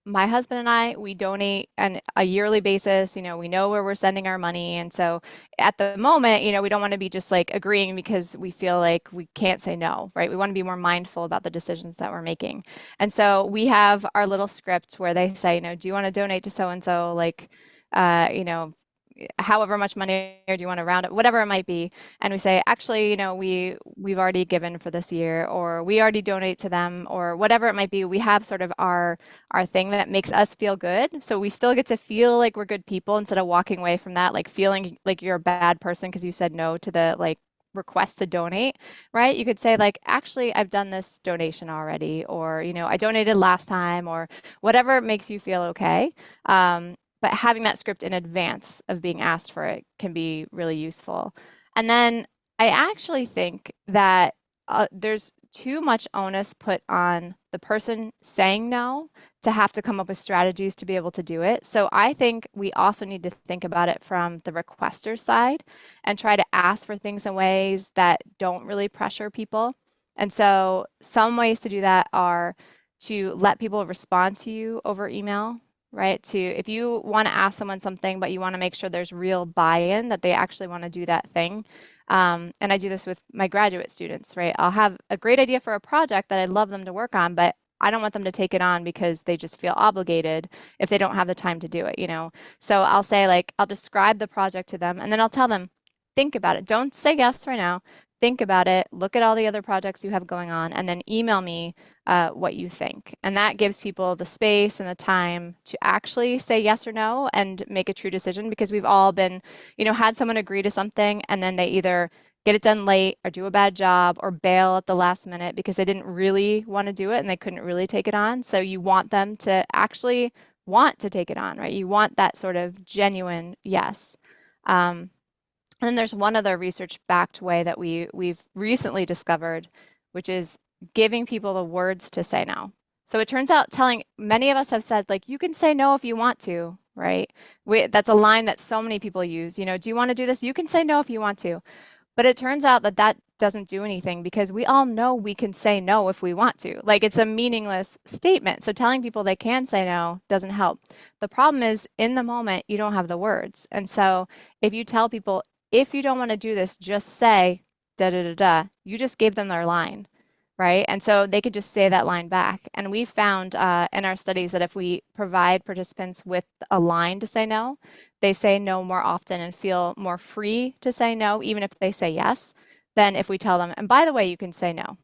Speaker 2: my husband and I, we donate on a yearly basis. We know where we're sending our money. And so at the moment, we don't want to be just like agreeing because we feel like we can't say no, right? We want to be more mindful about the decisions that we're making. And so we have our little script where they say, do you want to donate to so and so, like, uh, you know, however much money, or do you want to round it, whatever it might be. And we say, actually, we've already given for this year, or we already donate to them, or whatever it might be. We have sort of our thing that makes us feel good. So we still get to feel like we're good people instead of walking away from that, like feeling like you're a bad person because you said no to the like request to donate, right? You could say like, actually, I've done this donation already, or, I donated last time, or whatever makes you feel okay. But having that script in advance of being asked for it can be really useful. And then I actually think that there's too much onus put on the person saying no to have to come up with strategies to be able to do it. So I think we also need to think about it from the requester side and try to ask for things in ways that don't really pressure people. And so some ways to do that are to let people respond to you over email, right? If you want to ask someone something, but you want to make sure there's real buy-in, that they actually want to do that thing. And I do this with my graduate students, right? I'll have a great idea for a project that I'd love them to work on, but I don't want them to take it on because they just feel obligated if they don't have the time to do it. So I'll say, like, I'll describe the project to them, and then I'll tell them, think about it. Don't say yes right now. Think about it. Look at all the other projects you have going on, and then email me what you think. And that gives people the space and the time to actually say yes or no and make a true decision, because we've all been, had someone agree to something and then they either get it done late or do a bad job or bail at the last minute because they didn't really want to do it and they couldn't really take it on. So you want them to actually want to take it on, right? You want that sort of genuine yes. And then there's one other research-backed way that we've recently discovered, which is giving people the words to say no. So it turns out many of us have said, like, you can say no if you want to, right? That's a line that so many people use. Do you want to do this? You can say no if you want to. But it turns out that that doesn't do anything because we all know we can say no if we want to. Like, it's a meaningless statement. So telling people they can say no doesn't help. The problem is, in the moment, you don't have the words. And so if you tell people, if you don't want to do this, just say da da da da, you just gave them their line, right? And so they could just say that line back. And we found in our studies that if we provide participants with a line to say no, they say no more often and feel more free to say no, even if they say yes, than if we tell them, and by the way, you can say no.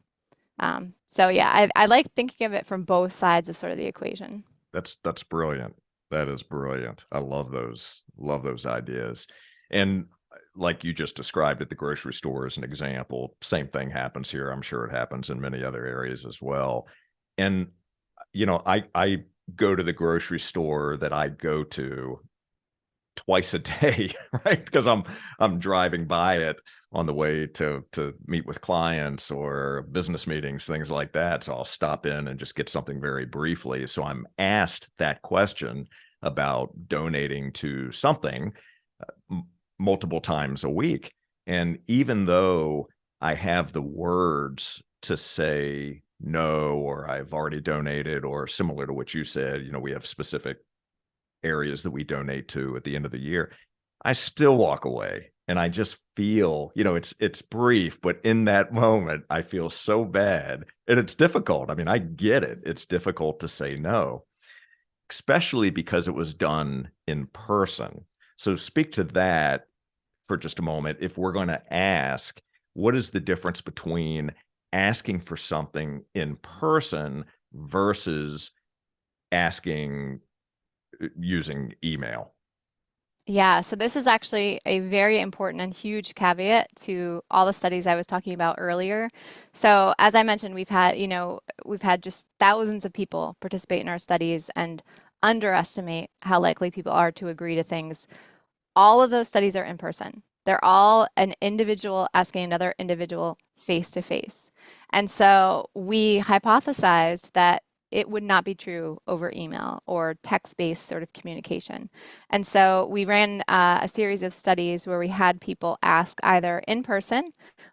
Speaker 2: So yeah, I like thinking of it from both sides of sort of the equation.
Speaker 1: That's brilliant. That is brilliant. I love those ideas. And like you just described at the grocery store as an example, same thing happens here. I'm sure it happens in many other areas as well. And I go to the grocery store that I go to twice a day, right? Because I'm driving by it on the way to meet with clients or business meetings, things like that. So I'll stop in and just get something very briefly. So I'm asked that question about donating to something multiple times a week. And even though I have the words to say no, or I've already donated, or similar to what you said, we have specific areas that we donate to at the end of the year, I still walk away and I just feel, it's brief, but in that moment, I feel so bad and it's difficult. I mean, I get it. It's difficult to say no, especially because it was done in person. So speak to that for just a moment. If we're going to ask, what is the difference between asking for something in person versus asking using email?
Speaker 2: Yeah, so this is actually a very important and huge caveat to all the studies I was talking about earlier. So as I mentioned, we've had just thousands of people participate in our studies and underestimate how likely people are to agree to things. All of those studies are in person. They're all an individual asking another individual face to face. And so we hypothesized that it would not be true over email or text-based sort of communication. And so we ran a series of studies where we had people ask either in person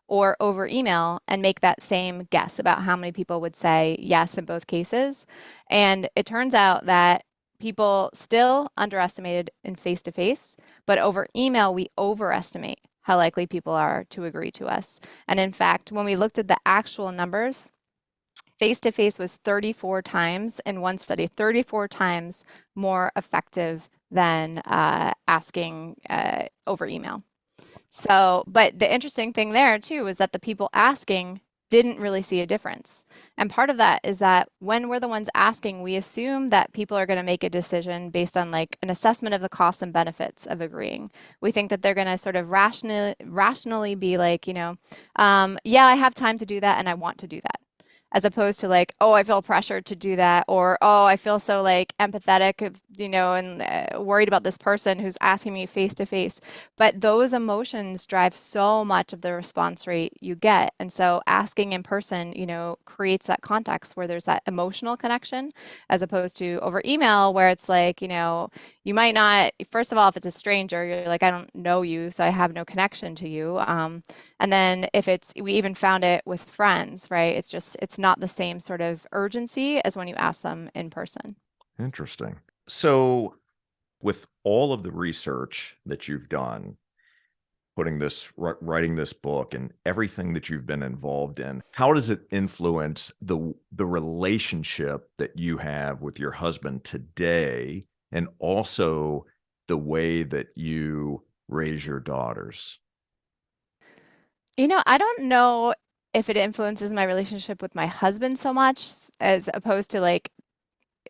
Speaker 2: or over email and make that same guess about how many people would say yes in both cases. And it turns out that people still underestimated in face-to-face, but over email, we overestimate how likely people are to agree to us. And in fact, when we looked at the actual numbers, face-to-face was 34 times in one study, 34 times more effective than asking over email. So, but the interesting thing there too was that the people asking didn't really see a difference. And part of that is that when we're the ones asking, we assume that people are going to make a decision based on like an assessment of the costs and benefits of agreeing. We think that they're going to sort of rationally be like, yeah, I have time to do that and I want to do that. As opposed to like, oh, I feel pressured to do that, or oh, I feel so like empathetic, and worried about this person who's asking me face to face. But those emotions drive so much of the response rate you get. And so asking in person, creates that context where there's that emotional connection, as opposed to over email, where it's like, you might not, first of all, if it's a stranger, you're like, I don't know you, so I have no connection to you. And then we even found it with friends, right? It's not the same sort of urgency as when you ask them in person.
Speaker 1: Interesting. So, with all of the research that you've done, writing this book and everything that you've been involved in, how does it influence the relationship that you have with your husband today, and also the way that you raise your daughters?
Speaker 2: I don't know if it influences my relationship with my husband so much as opposed to like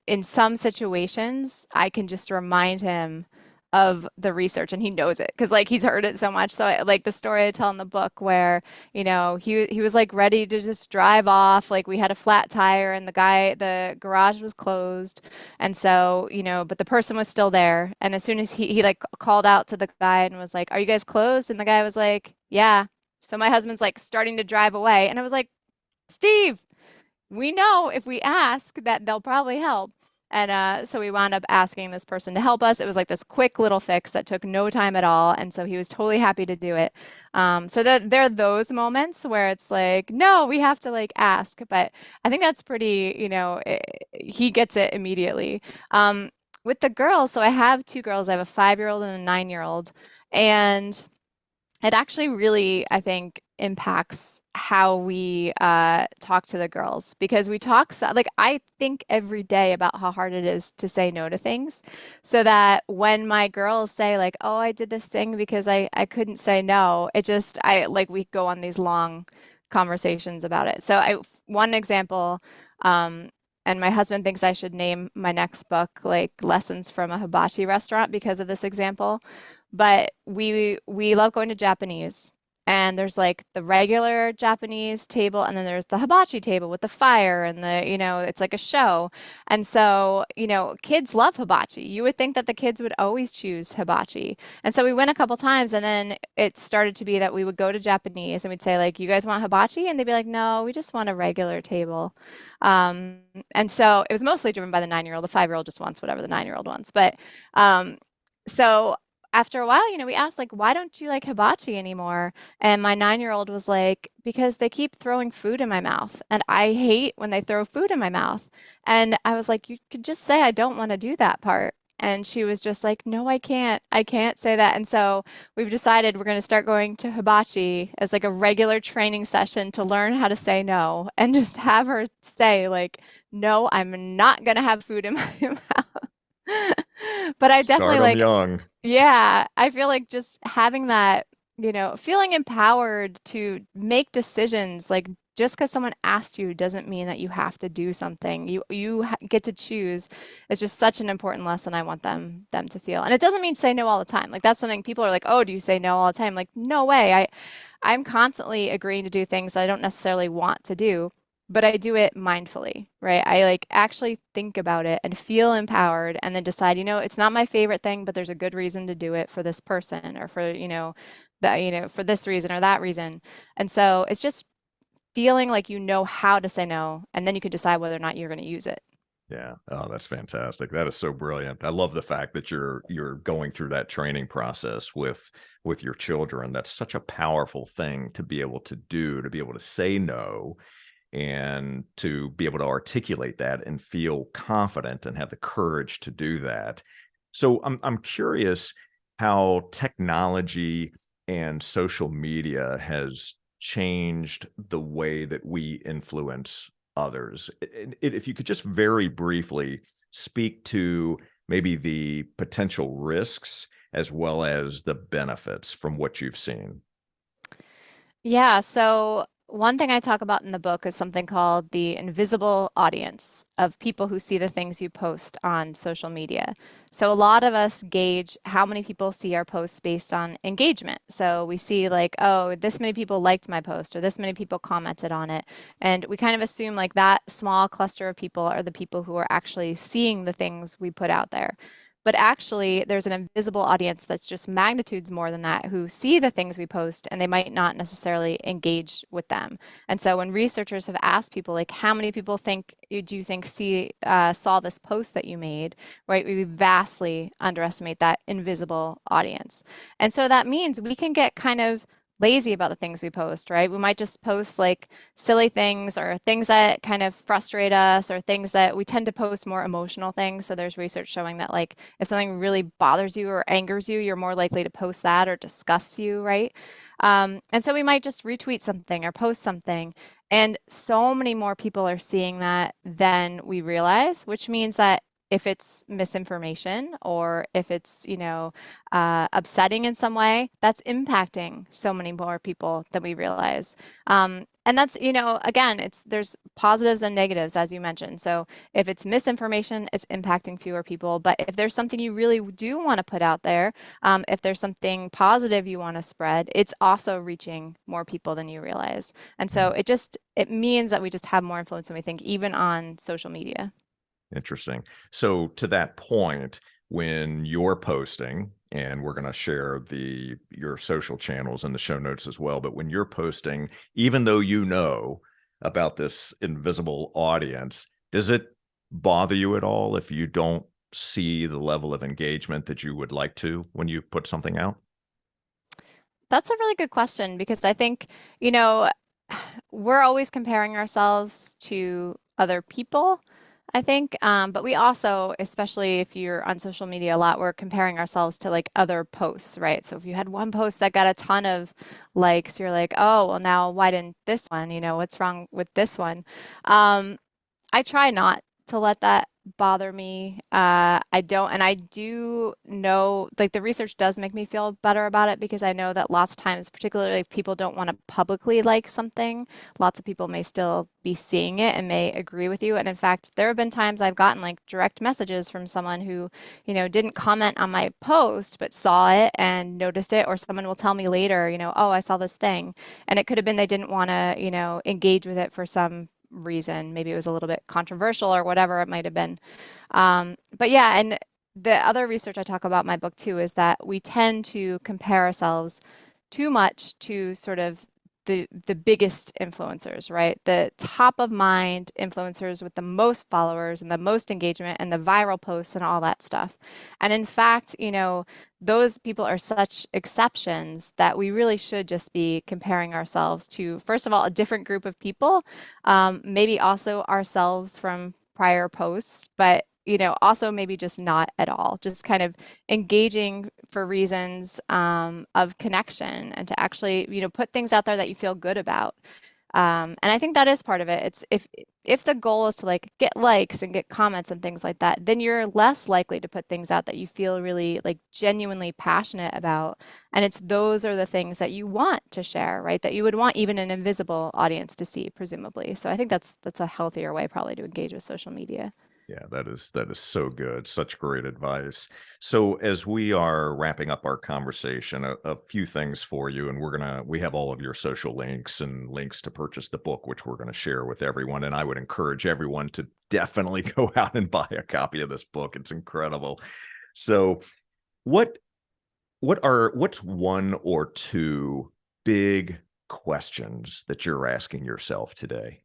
Speaker 2: in some situations, I can just remind him of the research and he knows it because like he's heard it so much. So like the story I tell in the book where, he was like ready to just drive off. Like we had a flat tire and the garage was closed. And so, but the person was still there. And as soon as he like called out to the guy and was like, "Are you guys closed?" And the guy was like, "Yeah." So my husband's like starting to drive away. And I was like, "Steve, we know if we ask that they'll probably help." And so we wound up asking this person to help us. It was like this quick little fix that took no time at all. And so he was totally happy to do it. So there are those moments where it's like, no, we have to like ask. But I think that's pretty, he gets it immediately. With the girls, so I have two girls. I have a 5-year-old and a 9-year-old. And it actually really, I think, impacts how we talk to the girls because we talk like I think every day about how hard it is to say no to things, so that when my girls say like, "Oh, I did this thing because I couldn't say no," I like we go on these long conversations about it. So one example. And my husband thinks I should name my next book like Lessons from a Hibachi Restaurant because of this example. But we love going to Japanese. And there's like the regular Japanese table, and then there's the hibachi table with the fire and it's like a show. And so, kids love hibachi. You would think that the kids would always choose hibachi. And so we went a couple times, and then it started to be that we would go to Japanese and we'd say, like, "You guys want hibachi?" And they'd be like, "No, we just want a regular table." And so it was mostly driven by the 9-year-old. The 5-year-old just wants whatever the 9-year-old wants. But so after a while, we asked like, "Why don't you like hibachi anymore?" And my 9-year-old was like, "Because they keep throwing food in my mouth, and I hate when they throw food in my mouth." And I was like, "You could just say I don't want to do that part." And she was just like, "No, I can't. I can't say that." And so we've decided we're going to start going to hibachi as like a regular training session to learn how to say no and just have her say like, "No, I'm not going to have food in my mouth." But I
Speaker 1: Start
Speaker 2: definitely
Speaker 1: them
Speaker 2: like,
Speaker 1: young.
Speaker 2: yeah, I feel like just having that, feeling empowered to make decisions, like just because someone asked you doesn't mean that you have to do something. You get to choose. It's just such an important lesson I want them to feel. And it doesn't mean say no all the time. Like that's something people are like, "Oh, do you say no all the time?" Like, no way. I'm constantly agreeing to do things that I don't necessarily want to do, but I do it mindfully, right? I like actually think about it and feel empowered and then decide, it's not my favorite thing, but there's a good reason to do it for this person or for, for this reason or that reason. And so it's just feeling like you know how to say no, and then you can decide whether or not you're going to use it.
Speaker 1: Yeah. Oh, that's fantastic. That is so brilliant. I love the fact that you're going through that training process with your children. That's such a powerful thing to be able to do, to be able to say no and to be able to articulate that and feel confident and have the courage to do that. So I'm curious how technology and social media has changed the way that we influence others. If you could just very briefly speak to maybe the potential risks as well as the benefits from what you've seen.
Speaker 2: Yeah, so one thing I talk about in the book is something called the invisible audience of people who see the things you post on social media. So a lot of us gauge how many people see our posts based on engagement. So we see like, oh, this many people liked my post or this many people commented on it. And we kind of assume like that small cluster of people are the people who are actually seeing the things we put out there. But actually, there's an invisible audience that's just magnitudes more than that who see the things we post and they might not necessarily engage with them. And so when researchers have asked people, like, how many people do you think saw this post that you made, right? We vastly underestimate that invisible audience. And so that means we can get kind of lazy about the things we post, right? We might just post like silly things or things that kind of frustrate us or things that we tend to post more emotional things. So there's research showing that like if something really bothers you or angers you, you're more likely to post that or disgusts you, right? And so we might just retweet something or post something. And so many more people are seeing that than we realize, which means that if it's misinformation or if it's, upsetting in some way, that's impacting so many more people than we realize. And that's, again, there's positives and negatives, as you mentioned. So if it's misinformation, it's impacting fewer people. But if there's something you really do want to put out there, if there's something positive you want to spread, it's also reaching more people than you realize. And so it means that we just have more influence than we think, even on social media.
Speaker 1: Interesting. So to that point, when you're posting, and we're going to share your social channels in the show notes as well, but when you're posting, even though you know about this invisible audience, does it bother you at all if you don't see the level of engagement that you would like to when you put something out?
Speaker 2: That's a really good question because I think, you know, we're always comparing ourselves to other people, I think. But we also, especially if you're on social media a lot, we're comparing ourselves to like other posts, right? So if you had one post that got a ton of likes, you're like, oh, well, now why didn't this one? What's wrong with this one? Um, I try not to let that bother me. I don't, and I do know, like the research does make me feel better about it because I know that lots of times, particularly if people don't want to publicly like something, lots of people may still be seeing it and may agree with you. And in fact, there have been times I've gotten like direct messages from someone who, didn't comment on my post, but saw it and noticed it, or someone will tell me later, oh, I saw this thing. And it could have been they didn't want to, engage with it for some reason. Maybe it was a little bit controversial or whatever it might have been. But yeah, and the other research I talk about in my book too is that we tend to compare ourselves too much to sort of the biggest influencers, right? The top of mind influencers with the most followers and the most engagement and the viral posts and all that stuff. And in fact, those people are such exceptions that we really should just be comparing ourselves to, first of all, a different group of people, maybe also ourselves from prior posts, but also maybe just not at all, just kind of engaging for reasons of connection and to actually, put things out there that you feel good about. And I think that is part of it. It's if the goal is to like get likes and get comments and things like that, then you're less likely to put things out that you feel really like genuinely passionate about. And those are the things that you want to share, right? That you would want even an invisible audience to see, presumably. So I think that's a healthier way probably to engage with social media.
Speaker 1: Yeah, that is so good. Such great advice. So as we are wrapping up our conversation, a few things for you, and we have all of your social links and links to purchase the book, which we're gonna share with everyone. And I would encourage everyone to definitely go out and buy a copy of this book. It's incredible. So what what's one or two big questions that you're asking yourself today?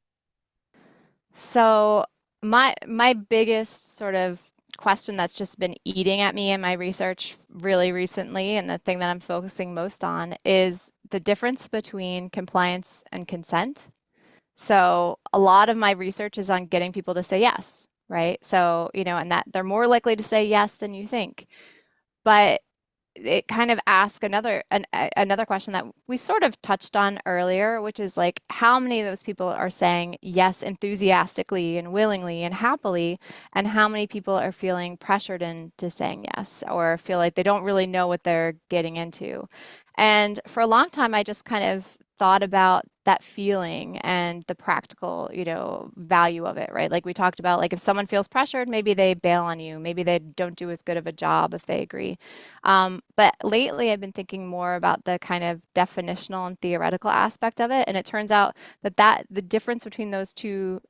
Speaker 2: So My biggest sort of question that's just been eating at me in my research really recently, and the thing that I'm focusing most on is the difference between compliance and consent. So a lot of my research is on getting people to say yes, right? So, and that they're more likely to say yes than you think. But it kind of asks another question that we sort of touched on earlier, which is like how many of those people are saying yes enthusiastically and willingly and happily, and how many people are feeling pressured into saying yes or feel like they don't really know what they're getting into. And for a long time, I just kind of thought about that feeling and the practical, value of it, right? Like we talked about, like if someone feels pressured, maybe they bail on you, maybe they don't do as good of a job if they agree. But lately, I've been thinking more about the kind of definitional and theoretical aspect of it, and it turns out that the difference between those two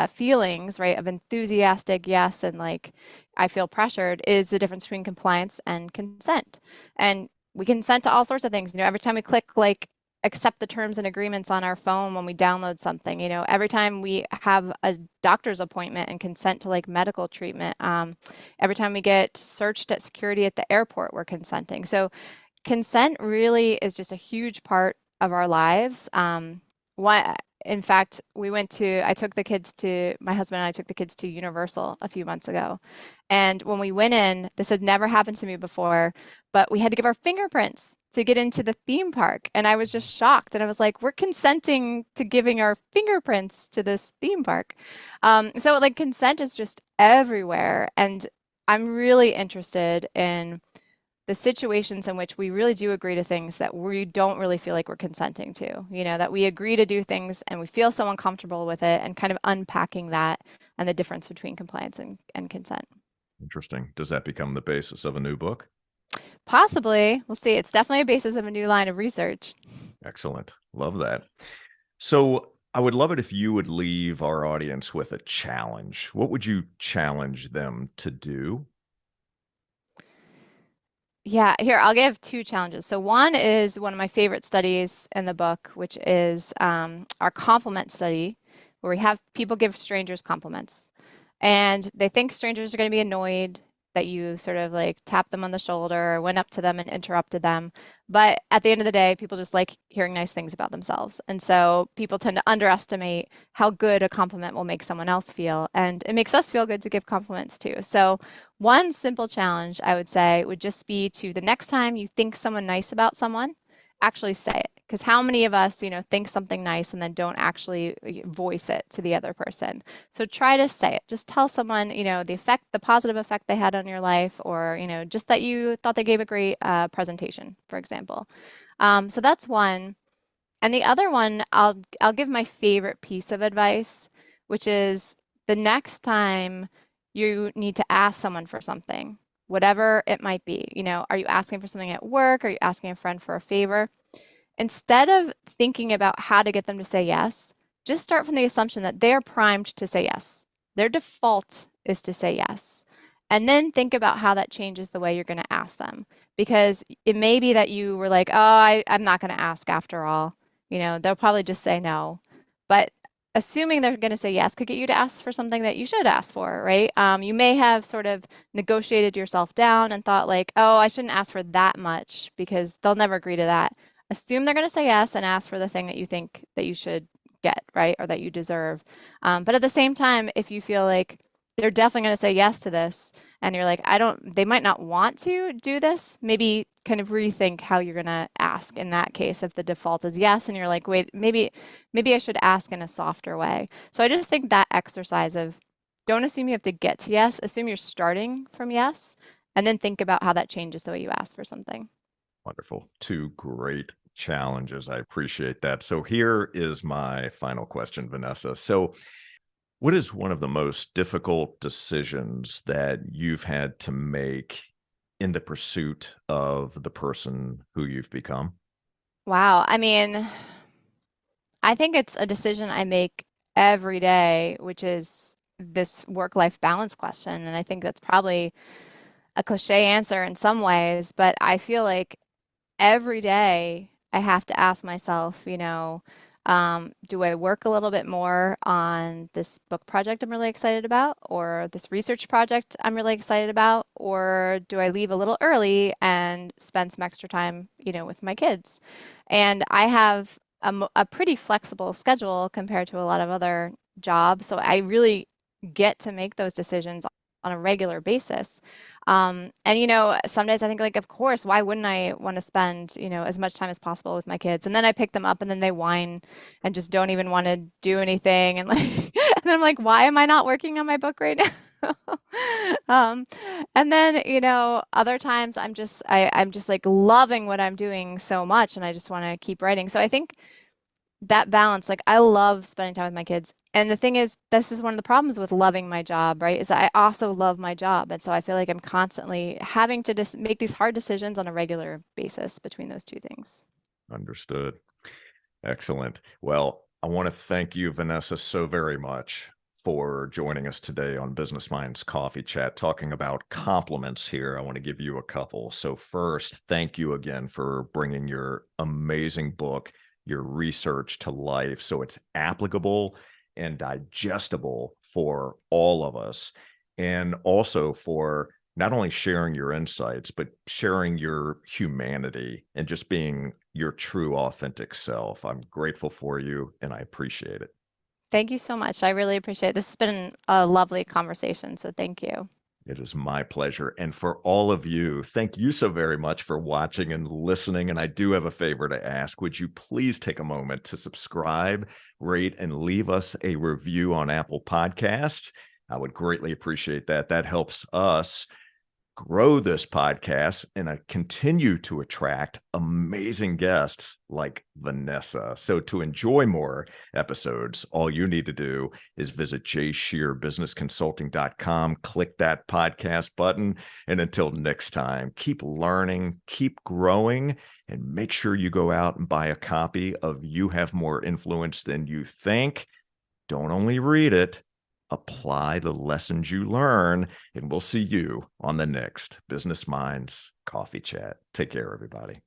Speaker 2: feelings, right, of enthusiastic yes and like I feel pressured, is the difference between compliance and consent. And we consent to all sorts of things. Every time we click like accept the terms and agreements on our phone when we download something, every time we have a doctor's appointment and consent to like medical treatment, every time we get searched at security at the airport, we're consenting. So consent really is just a huge part of our lives. What, in fact, I took the kids to, my husband and I took the kids to Universal a few months ago. And when we went in, this had never happened to me before, but we had to give our fingerprints to get into the theme park. And I was just shocked. And I was like, we're consenting to giving our fingerprints to this theme park. So like consent is just everywhere. And I'm really interested in the situations in which we really do agree to things that we don't really feel like we're consenting to, that we agree to do things and we feel so uncomfortable with it, and kind of unpacking that and the difference between compliance and consent.
Speaker 1: Interesting. Does that become the basis of a new book?
Speaker 2: Possibly. We'll see. It's definitely a basis of a new line of research.
Speaker 1: Excellent. Love that. So I would love it if you would leave our audience with a challenge. What would you challenge them to do?
Speaker 2: Yeah, here, I'll give two challenges. So one is one of my favorite studies in the book, which is our compliment study, where we have people give strangers compliments. And they think strangers are going to be annoyed that you sort of like tapped them on the shoulder or went up to them and interrupted them. But at the end of the day, people just like hearing nice things about themselves. And so people tend to underestimate how good a compliment will make someone else feel. And it makes us feel good to give compliments too. So one simple challenge I would say would just be to, the next time you think someone nice about someone, actually say it. Because how many of us, think something nice and then don't actually voice it to the other person? So try to say it. Just tell someone, the positive effect they had on your life, or, just that you thought they gave a great presentation, for example. So that's one. And the other one, I'll give my favorite piece of advice, which is the next time you need to ask someone for something, whatever it might be, are you asking for something at work? Are you asking a friend for a favor? Instead of thinking about how to get them to say yes, just start from the assumption that they're primed to say yes. Their default is to say yes. And then think about how that changes the way you're going to ask them. Because it may be that you were like, oh, I'm not going to ask after all. They'll probably just say no. But assuming they're going to say yes could get you to ask for something that you should ask for, right? You may have sort of negotiated yourself down and thought like, oh, I shouldn't ask for that much because they'll never agree to that. Assume they're going to say yes and ask for the thing that you think that you should get, right? Or that you deserve. But at the same time, if you feel like they're definitely going to say yes to this, and you're like, they might not want to do this, maybe kind of rethink how you're going to ask in that case if the default is yes, and you're like, wait, maybe I should ask in a softer way. So I just think that exercise of don't assume you have to get to yes, assume you're starting from yes, and then think about how that changes the way you ask for something.
Speaker 1: Wonderful. Two great challenges. I appreciate that. So here is my final question, Vanessa. So what is one of the most difficult decisions that you've had to make in the pursuit of the person who you've become?
Speaker 2: Wow. I mean, I think it's a decision I make every day, which is this work-life balance question. And I think that's probably a cliche answer in some ways, but I feel like every day I have to ask myself, Do I work a little bit more on this book project I'm really excited about, or this research project I'm really excited about, or do I leave a little early and spend some extra time, with my kids? And I have a pretty flexible schedule compared to a lot of other jobs, so I really get to make those decisions on a regular basis. And some days I think like, of course, why wouldn't I want to spend, as much time as possible with my kids? And then I pick them up and then they whine and just don't even want to do anything. And like, and then I'm like, why am I not working on my book right now? Um, and then, other times I'm just like loving what I'm doing so much and I just want to keep writing. So I think that balance, like I love spending time with my kids. And the thing is, this is one of the problems with loving my job, right? Is that I also love my job. And so I feel like I'm constantly having to make these hard decisions on a regular basis between those two things.
Speaker 1: Understood. Excellent. Well, I want to thank you, Vanessa, so very much for joining us today on Business Minds Coffee Chat, talking about compliments here. I want to give you a couple. So first, thank you again for bringing your amazing book, your research to life, so it's applicable and digestible for all of us, and also for not only sharing your insights, but sharing your humanity and just being your true, authentic self. I'm grateful for you and I appreciate it.
Speaker 2: Thank you so much. I really appreciate it. This has been a lovely conversation. So thank you.
Speaker 1: It is my pleasure. And for all of you, thank you so very much for watching and listening. And I do have a favor to ask. Would you please take a moment to subscribe, rate, and leave us a review on Apple Podcasts? I would greatly appreciate that. That helps us grow this podcast and continue to attract amazing guests like Vanessa. So to enjoy more episodes, all you need to do is visit jscherbusinessconsulting.com, click that podcast button. And until next time, keep learning, keep growing, and make sure you go out and buy a copy of You Have More Influence Than You Think. Don't only read it, apply the lessons you learn, and we'll see you on the next Business Minds Coffee Chat. Take care, everybody.